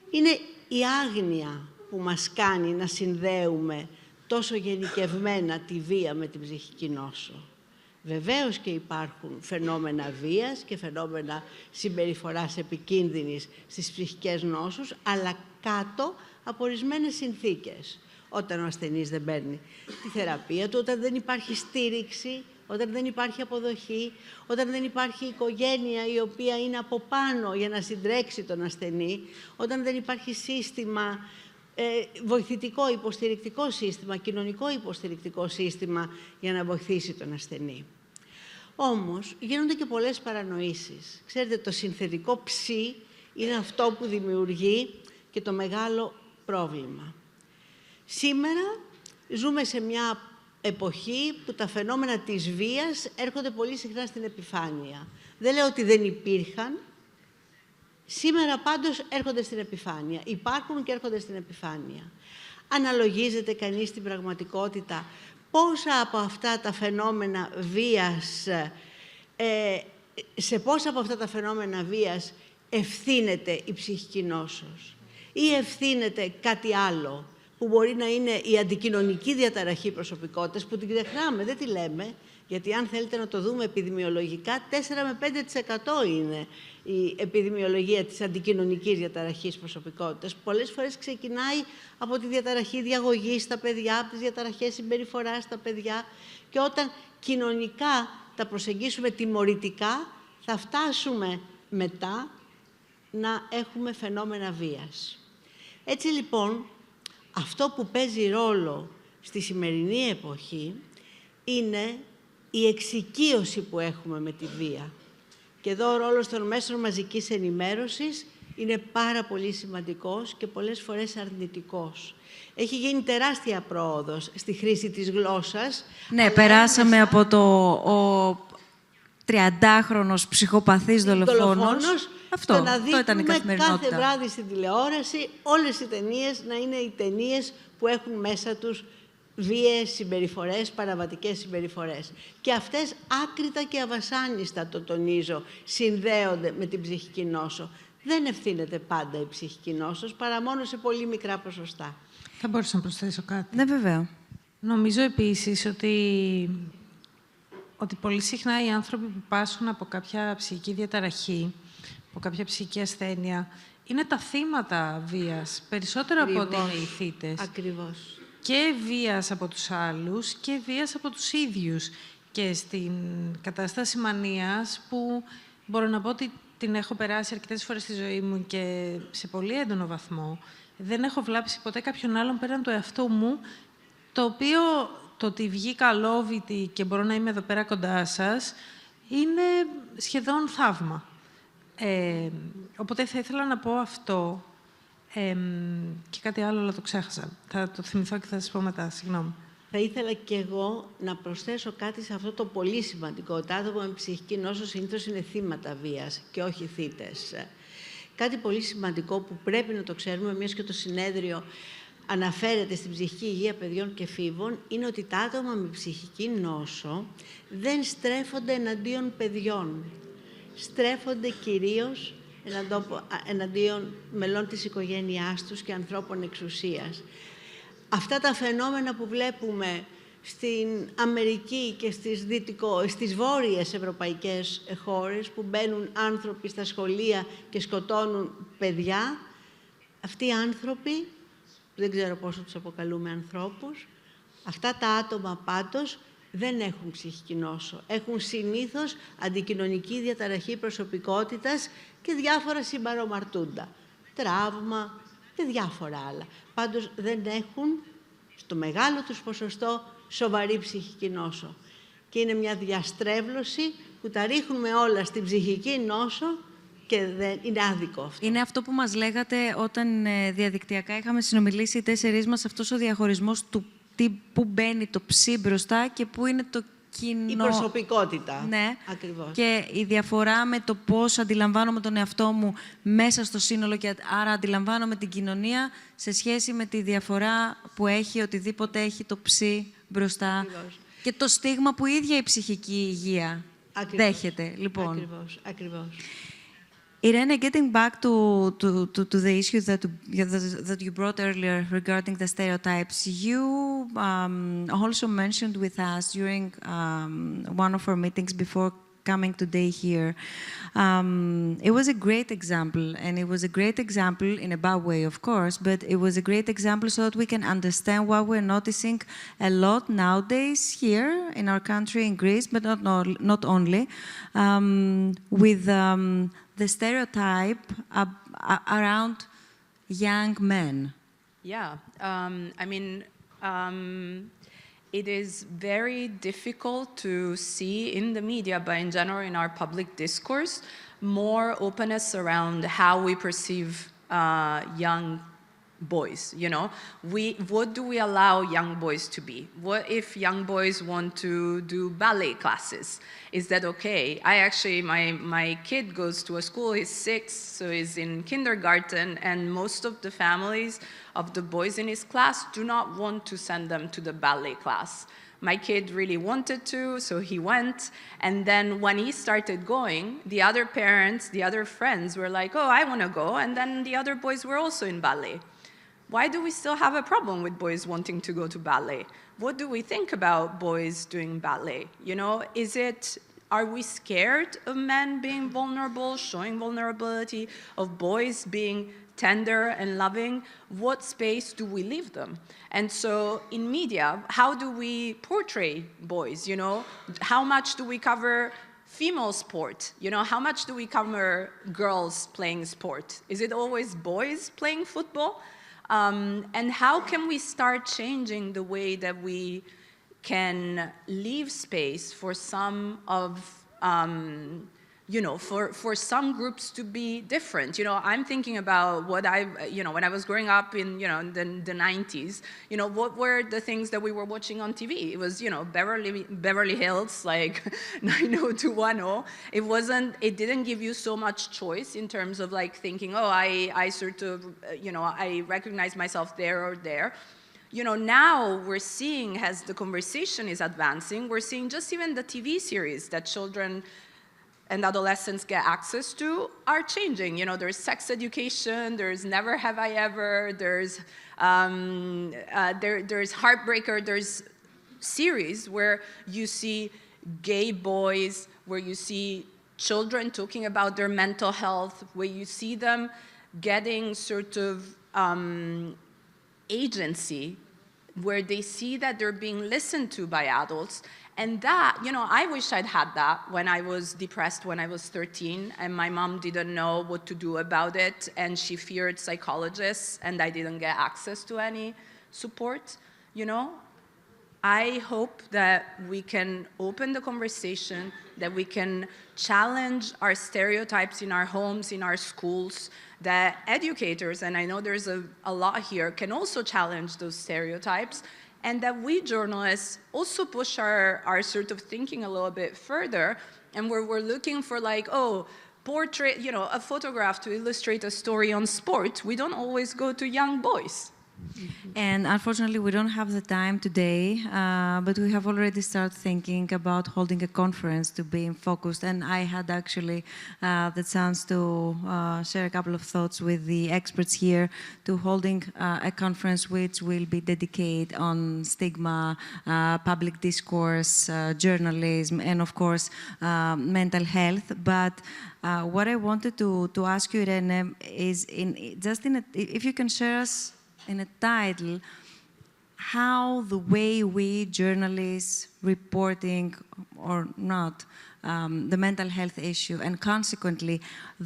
Είναι η άγνοια που μας κάνει να συνδέουμε τόσο γενικευμένα τη βία με την ψυχική νόσο. Βεβαίως και υπάρχουν φαινόμενα βίας και φαινόμενα συμπεριφοράς επικίνδυνης στις ψυχικές νόσους, αλλά κάτω από ορισμένες συνθήκες. Όταν ο ασθενής δεν παίρνει τη θεραπεία του, όταν δεν υπάρχει στήριξη, όταν δεν υπάρχει αποδοχή, όταν δεν υπάρχει οικογένεια η οποία είναι από πάνω για να συντρέξει τον ασθενή, όταν δεν υπάρχει σύστημα, βοηθητικό, υποστηρικτικό σύστημα, κοινωνικό υποστηρικτικό σύστημα για να βοηθήσει τον ασθενή. Όμως, γίνονται και πολλές παρανοήσεις. Ξέρετε, το συνθετικό ψι είναι αυτό που δημιουργεί και το μεγάλο πρόβλημα. Σήμερα ζούμε σε μια εποχή που τα φαινόμενα της βίας έρχονται πολύ συχνά στην επιφάνεια. Δεν λέω ότι δεν υπήρχαν. Σήμερα πάντως έρχονται στην επιφάνεια. Υπάρχουν και έρχονται στην επιφάνεια. Αναλογίζεται κανείς την πραγματικότητα πόσα από αυτά τα φαινόμενα βίας, σε πόσα από αυτά τα φαινόμενα βίας ευθύνεται η ψυχική νόσος ή ευθύνεται κάτι άλλο που μπορεί να είναι η αντικοινωνική διαταραχή προσωπικότητας, που την ξεχνάμε, δεν τη λέμε, γιατί αν θέλετε να το δούμε επιδημιολογικά, 4 με 5% είναι η επιδημιολογία της αντικοινωνικής διαταραχής προσωπικότητας. Πολλές φορές ξεκινάει από τη διαταραχή διαγωγής στα παιδιά, από τις διαταραχές συμπεριφοράς στα παιδιά, και όταν κοινωνικά τα προσεγγίσουμε τιμωρητικά, θα φτάσουμε μετά να έχουμε φαινόμενα βίας. Έτσι λοιπόν, αυτό που παίζει ρόλο στη σημερινή εποχή είναι η εξοικείωση που έχουμε με τη βία. Και εδώ ο ρόλος των μέσων μαζικής ενημέρωσης είναι πάρα πολύ σημαντικός και πολλές φορές αρνητικός. Έχει γίνει τεράστια πρόοδος στη χρήση της γλώσσας. Ναι, περάσαμε από ο 30χρονος ψυχοπαθής δολοφόνος. Αυτό να ήταν η δείχνουμε κάθε καθημερινότητα. βράδυ στην τηλεόραση όλες οι ταινίες να είναι οι ταινίες που έχουν μέσα τους βίαιες συμπεριφορές, παραβατικές συμπεριφορές. Και αυτές άκρητα και αβασάνιστα, το τονίζω, συνδέονται με την ψυχική νόσο. Δεν ευθύνεται πάντα η ψυχική νόσος, παρά μόνο σε πολύ μικρά ποσοστά. Θα μπορούσα να προσθέσω κάτι. Ναι, βέβαια. Νομίζω επίσης ότι πολύ συχνά οι άνθρωποι που πάσχουν από κάποια ψυχική διαταραχή, από κάποια ψυχική ασθένεια, είναι τα θύματα βίας, περισσότερο από ότι είναι οι θύτες. Ακριβώς. Και βίας από τους άλλους και βίας από τους ίδιους. Και στην κατάσταση μανίας, που μπορώ να πω ότι την έχω περάσει αρκετές φορές στη ζωή μου και σε πολύ έντονο βαθμό, δεν έχω βλάψει ποτέ κάποιον άλλον πέραν του εαυτού μου, το οποίο το ότι βγήκα αλόβητη και μπορώ να είμαι εδώ πέρα κοντά σας, είναι σχεδόν θαύμα. Οπότε θα ήθελα να πω αυτό και κάτι άλλο, αλλά το ξέχασα. Θα το θυμηθώ και θα σας πω μετά. Συγγνώμη. Θα ήθελα και εγώ να προσθέσω κάτι σε αυτό το πολύ σημαντικό. Τα άτομα με ψυχική νόσο συνήθως είναι θύματα βίας και όχι θύτες. Κάτι πολύ σημαντικό που πρέπει να το ξέρουμε, μιας και το συνέδριο αναφέρεται στην ψυχική υγεία παιδιών και εφήβων, είναι ότι τα άτομα με ψυχική νόσο δεν στρέφονται εναντίον παιδιών. Στρέφονται κυρίως εναντίον μελών της οικογένειάς τους και ανθρώπων εξουσίας. Αυτά τα φαινόμενα που βλέπουμε στην Αμερική και στις βόρειες ευρωπαϊκές χώρες, που μπαίνουν άνθρωποι στα σχολεία και σκοτώνουν παιδιά, αυτοί οι άνθρωποι, δεν ξέρω πόσο τους αποκαλούμε ανθρώπους, αυτά τα άτομα πάντως δεν έχουν ψυχική νόσο. Έχουν συνήθως αντικοινωνική διαταραχή προσωπικότητας και διάφορα συμπαρομαρτούντα. τραύμα και διάφορα άλλα. Πάντως δεν έχουν, στο μεγάλο τους ποσοστό, σοβαρή ψυχική νόσο. Και είναι μια διαστρέβλωση που τα ρίχνουμε όλα στην ψυχική νόσο και δεν είναι άδικο αυτό. Είναι αυτό που μας λέγατε όταν διαδικτυακά είχαμε συνομιλήσει οι τέσσερις μας, αυτός ο διαχωρισμός του πού μπαίνει το ψι μπροστά και πού είναι το κοινό. Η προσωπικότητα. Ναι. Ακριβώς. Και η διαφορά με το πώς αντιλαμβάνομαι τον εαυτό μου μέσα στο σύνολο και άρα αντιλαμβάνομαι την κοινωνία σε σχέση με τη διαφορά που έχει οτιδήποτε έχει το ψι μπροστά. Ακριβώς. Και το στίγμα που η ίδια η ψυχική υγεία δέχεται. Λοιπόν. Ακριβώς, ακριβώς. Irene, getting back to the issue that you brought earlier regarding the stereotypes, you also mentioned with us during one of our meetings before coming today here. It was a great example, and it was a great example in a bad way, of course, but it was a great example so that we can understand what we're noticing a lot nowadays here in our country, in Greece, but not only, with the stereotype around young men. Yeah, I mean, it is very difficult to see in the media, but in general in our public discourse, more openness around how we perceive young boys, you know? What do we allow young boys to be? What if young boys want to do ballet classes? Is that okay? My kid goes to a school, he's 6, so he's in kindergarten, and most of the families of the boys in his class do not want to send them to the ballet class. My kid really wanted to, so he went. And then when he started going, the other parents, the other friends were like, oh, I want to go. And then the other boys were also in ballet. Why do we still have a problem with boys wanting to go to ballet? What do we think about boys doing ballet? You know, are we scared of men being vulnerable, showing vulnerability, of boys being tender and loving? What space do we leave them? And so in media, how do we portray boys, you know? How much do we cover female sport? You know, how much do we cover girls playing sport? Is it always boys playing football? And how can we start changing the way that we can leave space for some of, you know, for some groups to be different? You know, I'm thinking about when I was growing up in, you know, the 90s, you know, what were the things that we were watching on TV? It was, you know, Beverly Hills, like 90210. It didn't give you so much choice in terms of like thinking, oh, I sort of, you know, I recognize myself there or there. You know, now we're seeing, as the conversation is advancing, we're seeing just even the TV series that children and adolescents get access to are changing. You know, there's sex education, there's Never Have I Ever, there's Heartbreaker, there's series where you see gay boys, where you see children talking about their mental health, where you see them getting sort of agency, where they see that they're being listened to by adults. And that, you know, I wish I'd had that when I was depressed when I was 13, and my mom didn't know what to do about it, and she feared psychologists, and I didn't get access to any support, you know? I hope that we can open the conversation, that we can challenge our stereotypes in our homes, in our schools, that educators, and I know there's a lot here, can also challenge those stereotypes, and that we journalists also push our sort of thinking a little bit further, and we're looking for like, oh, portrait, you know, a photograph to illustrate a story on sport. We don't always go to young boys. And unfortunately, we don't have the time today, but we have already started thinking about holding a conference to be focused. And I had actually the chance to share a couple of thoughts with the experts here to holding a conference which will be dedicated on stigma, public discourse, journalism, and of course, mental health. But what I wanted to ask you, Irene, is if you can share us in a title, how the way we journalists, reporting or not, the mental health issue, and consequently,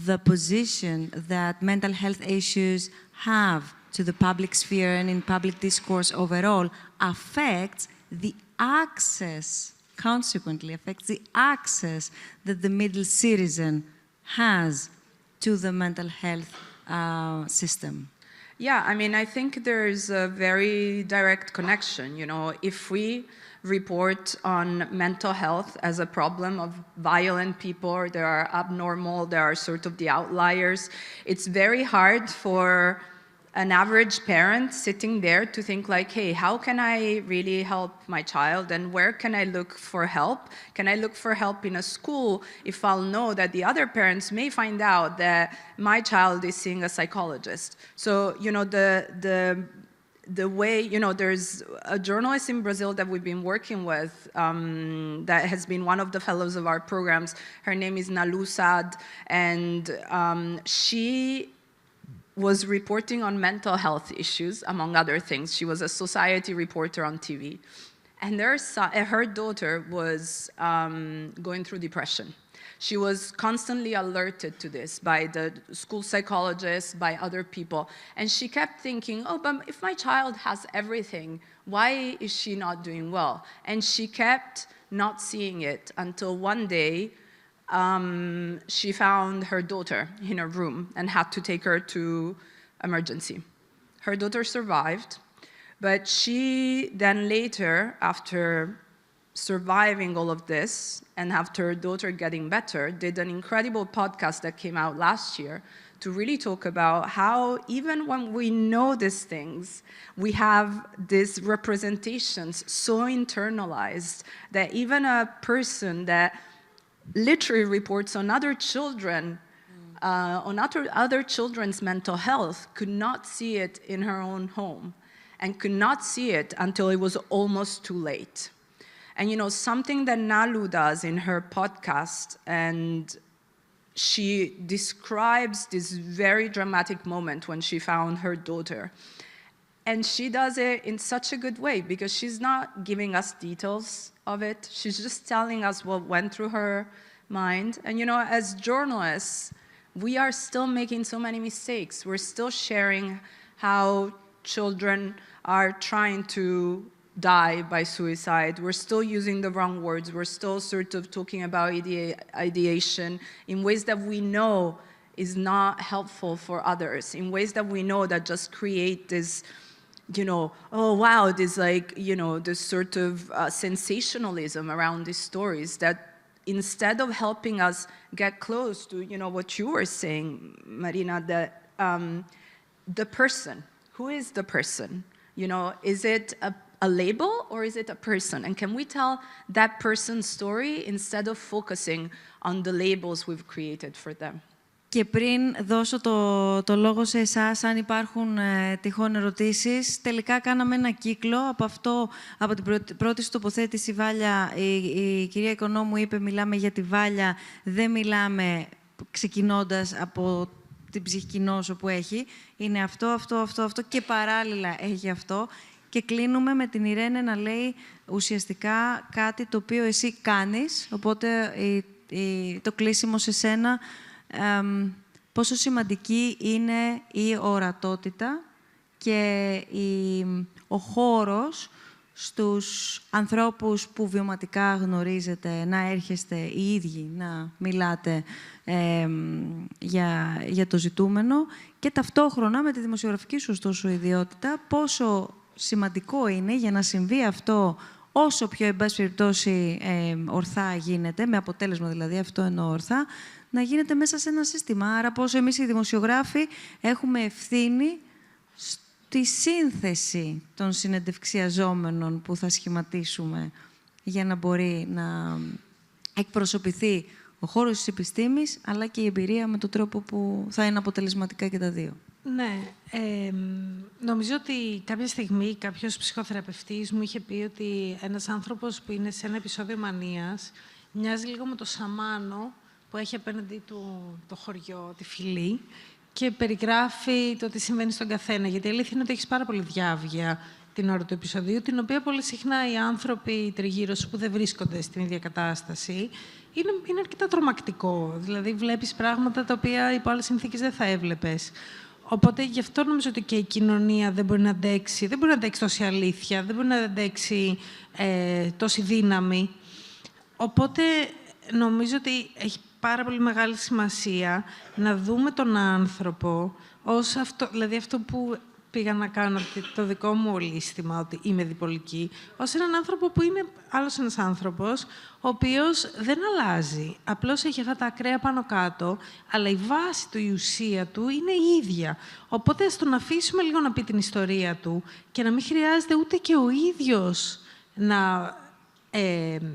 the position that mental health issues have to the public sphere and in public discourse overall affects the access, consequently affects the access that the middle citizen has to the mental health system. Yeah, I mean, I think there's a very direct connection. You know, if we report on mental health as a problem of violent people, there are abnormal, there are sort of the outliers, it's very hard for an average parent sitting there to think like, hey, how can I really help my child, and where can I look for help? Can I look for help in a school if I'll know that the other parents may find out that my child is seeing a psychologist? So, you know, the way, you know, there's a journalist in Brazil that we've been working with that has been one of the fellows of our programs. Her name is Nalu Sad, and she was reporting on mental health issues, among other things. She was a society reporter on TV. And her daughter was going through depression. She was constantly alerted to this by the school psychologist, by other people. And she kept thinking, oh, but if my child has everything, why is she not doing well? And she kept not seeing it until one day, she found her daughter in her room and had to take her to emergency. Her daughter survived, but she then later, after surviving all of this and after her daughter getting better, did an incredible podcast that came out last year to really talk about how even when we know these things, we have these representations so internalized that even a person that literally reports on other children, on other children's mental health, could not see it in her own home and could not see it until it was almost too late. And you know, something that Nalu does in her podcast, and she describes this very dramatic moment when she found her daughter. And she does it in such a good way because she's not giving us details of it. She's just telling us what went through her mind. And you know, as journalists, we are still making so many mistakes. We're still sharing how children are trying to die by suicide. We're still using the wrong words. We're still sort of talking about ideation in ways that we know is not helpful for others, in ways that we know that just create this, you know, oh wow, this like, you know, this sort of sensationalism around these stories that instead of helping us get close to, you know, what you were saying, Marina, that the person, who is the person? You know, is it a label or is it a person? And can we tell that person's story instead of focusing on the labels we've created for them? Και πριν δώσω το λόγο σε εσάς, αν υπάρχουν τυχόν ερωτήσεις, τελικά κάναμε ένα κύκλο από την πρώτη σου τοποθέτηση, Βάλια, η κυρία Οικονόμου είπε μιλάμε για τη Βάλια, δεν μιλάμε ξεκινώντας από την ψυχική νόσο που έχει, είναι αυτό και παράλληλα έχει αυτό. Και κλείνουμε με την Ιρένε να λέει ουσιαστικά κάτι το οποίο εσύ κάνεις, οπότε το κλείσιμο σε σένα, πόσο σημαντική είναι η ορατότητα και ο χώρος στους ανθρώπους που βιωματικά γνωρίζετε, να έρχεστε οι ίδιοι να μιλάτε για το ζητούμενο και ταυτόχρονα με τη δημοσιογραφική σου ωστόσο ιδιότητα, πόσο σημαντικό είναι για να συμβεί αυτό όσο πιο, εν πάση περιπτώσει, ορθά γίνεται, με αποτέλεσμα δηλαδή, αυτό εννοώ ορθά, να γίνεται μέσα σε ένα σύστημα. Άρα πόσο εμείς οι δημοσιογράφοι έχουμε ευθύνη στη σύνθεση των συνεντευξιαζόμενων που θα σχηματίσουμε για να μπορεί να εκπροσωπηθεί ο χώρος της επιστήμης, αλλά και η εμπειρία με τον τρόπο που θα είναι αποτελεσματικά και τα δύο. Ναι, νομίζω ότι κάποια στιγμή κάποιος ψυχοθεραπευτής μου είχε πει ότι ένας άνθρωπος που είναι σε ένα επεισόδιο μανίας μοιάζει λίγο με το σαμάνο που έχει απέναντι του το χωριό, τη φυλή, και περιγράφει το τι συμβαίνει στον καθένα. Γιατί η αλήθεια είναι ότι έχεις πάρα πολύ διάβγεια την ώρα του επεισοδίου, την οποία πολύ συχνά οι άνθρωποι τριγύρω σου που δεν βρίσκονται στην ίδια κατάσταση, είναι αρκετά τρομακτικό. Δηλαδή, βλέπεις πράγματα τα οποία υπό άλλες συνθήκες δεν θα έβλεπες. Οπότε, γι' αυτό νομίζω ότι και η κοινωνία δεν μπορεί να αντέξει. Δεν μπορεί να αντέξει τόση αλήθεια, δεν μπορεί να αντέξει τόση δύναμη. Οπότε, νομίζω ότι έχει πάρα πολύ μεγάλη σημασία να δούμε τον άνθρωπο ως αυτό, δηλαδή αυτό που πήγα να κάνω το δικό μου ολίσθημα, ότι είμαι διπολική, ως έναν άνθρωπο που είναι άλλος ένας άνθρωπος, ο οποίος δεν αλλάζει. Απλώς έχει αυτά τα ακραία πάνω κάτω, αλλά η βάση του, η ουσία του είναι η ίδια. Οπότε ας τον αφήσουμε λίγο να πει την ιστορία του και να μην χρειάζεται ούτε και ο ίδιος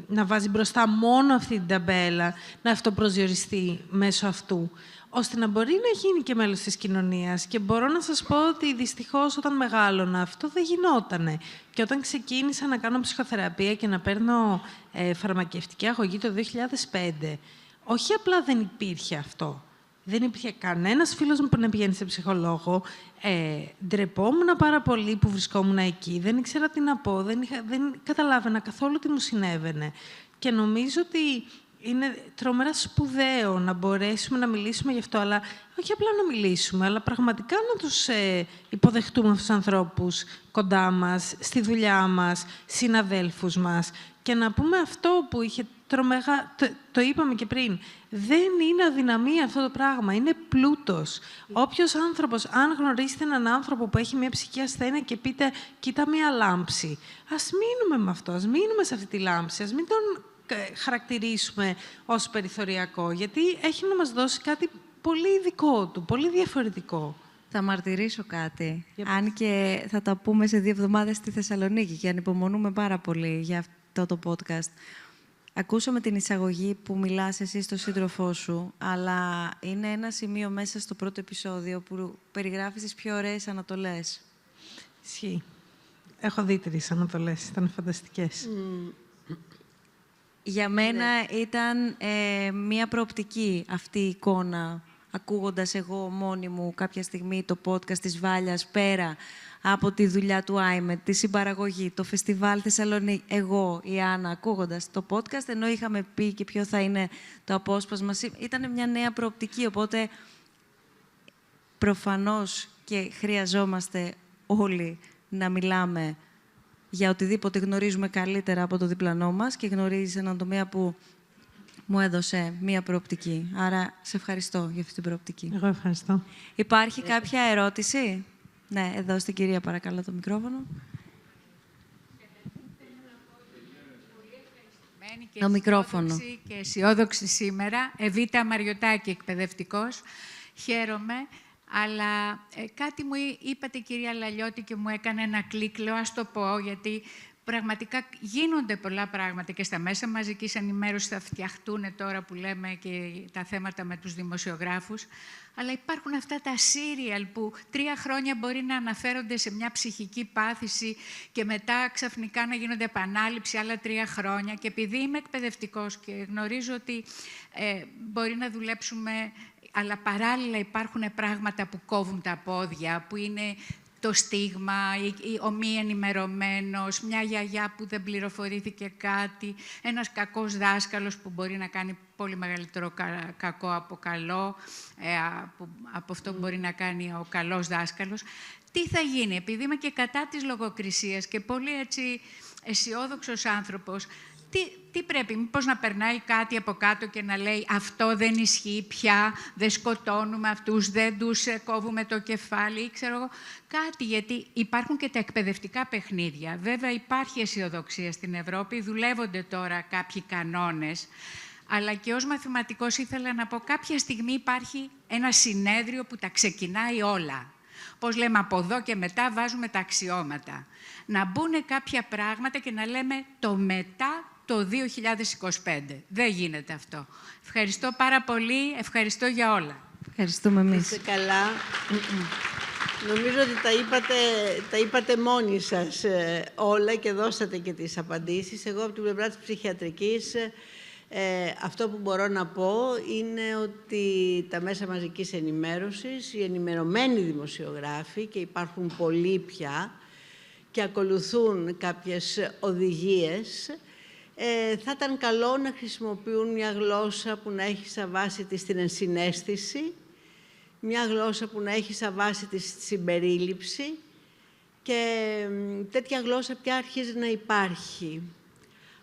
να βάζει μπροστά μόνο αυτή την ταμπέλα, να αυτοπροσδιοριστεί μέσω αυτού, ώστε να μπορεί να γίνει και μέλος της κοινωνίας. Και μπορώ να σας πω ότι δυστυχώς όταν μεγάλωνα αυτό δεν γινότανε. Και όταν ξεκίνησα να κάνω ψυχοθεραπεία και να παίρνω φαρμακευτική αγωγή το 2005, όχι απλά δεν υπήρχε αυτό. Δεν υπήρχε κανένας φίλος μου που να πηγαίνει σε ψυχολόγο. Ντρεπόμουν πάρα πολύ που βρισκόμουν εκεί. Δεν ήξερα τι να πω. Δεν καταλάβαινα καθόλου τι μου συνέβαινε. Και νομίζω ότι είναι τρομερά σπουδαίο να μπορέσουμε να μιλήσουμε γι' αυτό, αλλά όχι απλά να μιλήσουμε, αλλά πραγματικά να τους υποδεχτούμε αυτούς τους ανθρώπους κοντά μας, στη δουλειά μας, συναδέλφους μας και να πούμε αυτό που είχε τρομερά, το είπαμε και πριν, δεν είναι αδυναμία αυτό το πράγμα, είναι πλούτος. Όποιος άνθρωπος, αν γνωρίσετε έναν άνθρωπο που έχει μια ψυχική ασθένεια και πείτε «κοίτα μια λάμψη», ας μείνουμε με αυτό, ας μείνουμε σε αυτή τη λάμψη, ας μην τον χαρακτηρίσουμε ως περιθωριακό, γιατί έχει να μας δώσει κάτι πολύ δικό του, πολύ διαφορετικό. Θα μαρτυρήσω κάτι, αν και θα τα πούμε σε 2 εβδομάδες στη Θεσσαλονίκη και ανυπομονούμε πάρα πολύ για αυτό το podcast. Ακούσαμε την εισαγωγή που μιλάς εσύ στον σύντροφό σου, αλλά είναι ένα σημείο μέσα στο πρώτο επεισόδιο που περιγράφεις τις πιο ωραίες ανατολές. Ισχύει. Έχω δει 3 ανατολές, ήταν φανταστικές. Για μένα ήταν μία προοπτική αυτή η εικόνα, ακούγοντας εγώ μόνη μου κάποια στιγμή το podcast της Βάλιας, πέρα από τη δουλειά του Άιμετ, τη συμπαραγωγή, το φεστιβάλ Θεσσαλονίκη, εγώ, η Άννα, ακούγοντας το podcast, ενώ είχαμε πει και ποιο θα είναι το απόσπασμα. Ήταν μια νέα προοπτική, οπότε προφανώς και χρειαζόμαστε όλοι να μιλάμε για οτιδήποτε γνωρίζουμε καλύτερα από το διπλανό μας και γνωρίζεις έναν τομέα που μου έδωσε μία προοπτική. Άρα, σε ευχαριστώ για αυτή την προοπτική. Εγώ ευχαριστώ. Υπάρχει κάποια ερώτηση? Ναι, εδώ στην κυρία, παρακαλώ, το μικρόφωνο. Το μικρόφωνο. Και αισιόδοξη σήμερα. Εβίτα Μαριωτάκη, εκπαιδευτικός. Χαίρομαι. Αλλά κάτι μου είπατε, κυρία Λαλιώτη, και μου έκανε ένα κλικ. Λέω, ας το πω, γιατί πραγματικά γίνονται πολλά πράγματα και στα μέσα μαζικής ενημέρωσης θα φτιαχτούν τώρα που λέμε και τα θέματα με τους δημοσιογράφους. Αλλά υπάρχουν αυτά τα σύριαλ που 3 χρόνια μπορεί να αναφέρονται σε μια ψυχική πάθηση και μετά ξαφνικά να γίνονται επανάληψη άλλα 3 χρόνια. Και επειδή είμαι εκπαιδευτικός και γνωρίζω ότι μπορεί να δουλέψουμε, αλλά παράλληλα υπάρχουν πράγματα που κόβουν τα πόδια, που είναι το στίγμα, ο μη ενημερωμένος, μια γιαγιά που δεν πληροφορήθηκε κάτι, ένας κακός δάσκαλος που μπορεί να κάνει πολύ μεγαλύτερο κακό από καλό, από αυτό που μπορεί να κάνει ο καλός δάσκαλος. Τι θα γίνει, επειδή είμαι και κατά της λογοκρισίας και πολύ έτσι αισιόδοξος άνθρωπος, τι πρέπει, μήπως να περνάει κάτι από κάτω και να λέει αυτό δεν ισχύει πια, δεν σκοτώνουμε αυτούς, δεν τους κόβουμε το κεφάλι ή ξέρω εγώ κάτι, γιατί υπάρχουν και τα εκπαιδευτικά παιχνίδια. Βέβαια υπάρχει αισιοδοξία στην Ευρώπη, δουλεύονται τώρα κάποιοι κανόνες, αλλά και ως μαθηματικός ήθελα να πω κάποια στιγμή υπάρχει ένα συνέδριο που τα ξεκινάει όλα. Πώς λέμε, από εδώ και μετά βάζουμε τα αξιώματα. Να μπουν κάποια πράγματα και να λέμε το μετά το 2025. Δεν γίνεται αυτό. Ευχαριστώ πάρα πολύ. Ευχαριστώ για όλα. Ευχαριστούμε εμείς. Είστε καλά. Νομίζω ότι τα είπατε μόνοι σας όλα και δώσατε και τις απαντήσεις. Εγώ από την πλευρά της ψυχιατρικής αυτό που μπορώ να πω είναι ότι τα μέσα μαζικής ενημέρωσης, οι ενημερωμένοι δημοσιογράφοι, και υπάρχουν πολλοί πια, και ακολουθούν κάποιες οδηγίες, θα ήταν καλό να χρησιμοποιούν μια γλώσσα που να έχει σαν βάση της την ενσυναίσθηση, μια γλώσσα που να έχει σαν βάση της συμπερίληψη και τέτοια γλώσσα πια αρχίζει να υπάρχει.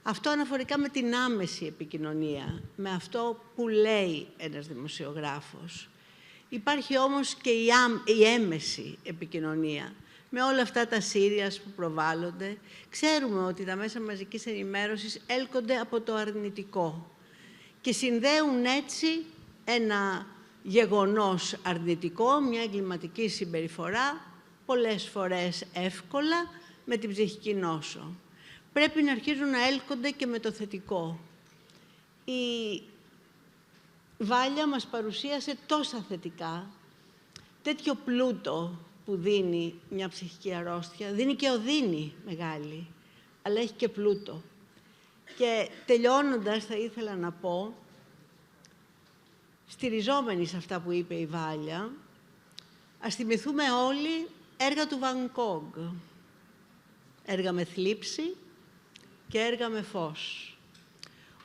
Αυτό αναφορικά με την άμεση επικοινωνία, με αυτό που λέει ένας δημοσιογράφος. Υπάρχει όμως και η έμεση επικοινωνία, με όλα αυτά τα σύριας που προβάλλονται. Ξέρουμε ότι τα μέσα μαζικής ενημέρωσης έλκονται από το αρνητικό και συνδέουν έτσι ένα γεγονός αρνητικό, μια εγκληματική συμπεριφορά, πολλές φορές εύκολα, με την ψυχική νόσο. Πρέπει να αρχίζουν να έλκονται και με το θετικό. Η Βάλια μας παρουσίασε τόσα θετικά, τέτοιο πλούτο που δίνει μια ψυχική αρρώστια. Δίνει και οδύνη μεγάλη, αλλά έχει και πλούτο. Και τελειώνοντας θα ήθελα να πω, στηριζόμενοι σε αυτά που είπε η Βάλια, ας θυμηθούμε όλοι έργα του Βαν Γκόγκ. Έργα με θλίψη και έργα με φως.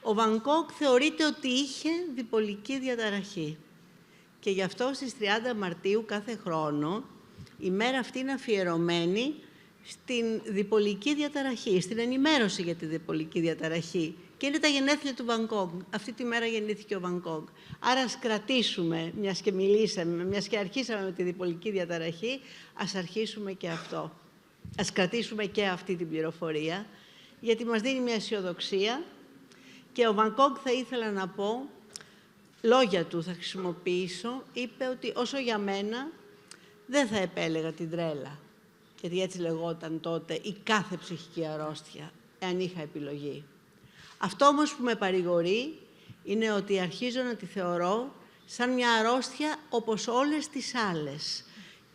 Ο Βαν Γκόγκ θεωρείται ότι είχε διπολική διαταραχή και γι' αυτό στις 30 Μαρτίου κάθε χρόνο η μέρα αυτή είναι αφιερωμένη στην διπολική διαταραχή, στην ενημέρωση για τη διπολική διαταραχή. Και είναι τα γενέθλια του Βαν Γκόγκ. Αυτή τη μέρα γεννήθηκε ο Βαν Γκόγκ. Άρα ας κρατήσουμε, μιας και μιλήσαμε, μιας και αρχίσαμε με τη διπολική διαταραχή, ας αρχίσουμε και αυτό. Ας κρατήσουμε και αυτή την πληροφορία, γιατί μας δίνει μια αισιοδοξία. Και ο Βαν Γκόγκ, θα ήθελα να πω, λόγια του θα χρησιμοποιήσω, είπε ότι όσο για μένα δεν θα επέλεγα την τρέλα, γιατί έτσι λεγόταν τότε η κάθε ψυχική αρρώστια, εάν είχα επιλογή. Αυτό όμως που με παρηγορεί είναι ότι αρχίζω να τη θεωρώ σαν μια αρρώστια όπως όλες τις άλλες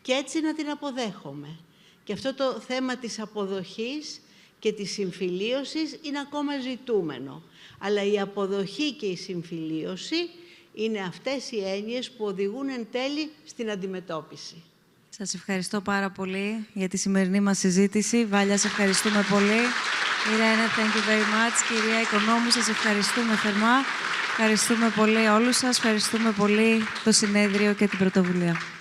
και έτσι να την αποδέχομαι. Και αυτό το θέμα της αποδοχής και της συμφιλίωσης είναι ακόμα ζητούμενο. Αλλά η αποδοχή και η συμφιλίωση είναι αυτές οι έννοιες που οδηγούν εν τέλει στην αντιμετώπιση. Σας ευχαριστώ πάρα πολύ για τη σημερινή μας συζήτηση. Βάλια, σε ευχαριστούμε πολύ. Ιρένα, thank you very much. Κυρία Οικονόμου, σας ευχαριστούμε θερμά. Ευχαριστούμε πολύ όλους σας. Ευχαριστούμε πολύ το συνέδριο και την πρωτοβουλία.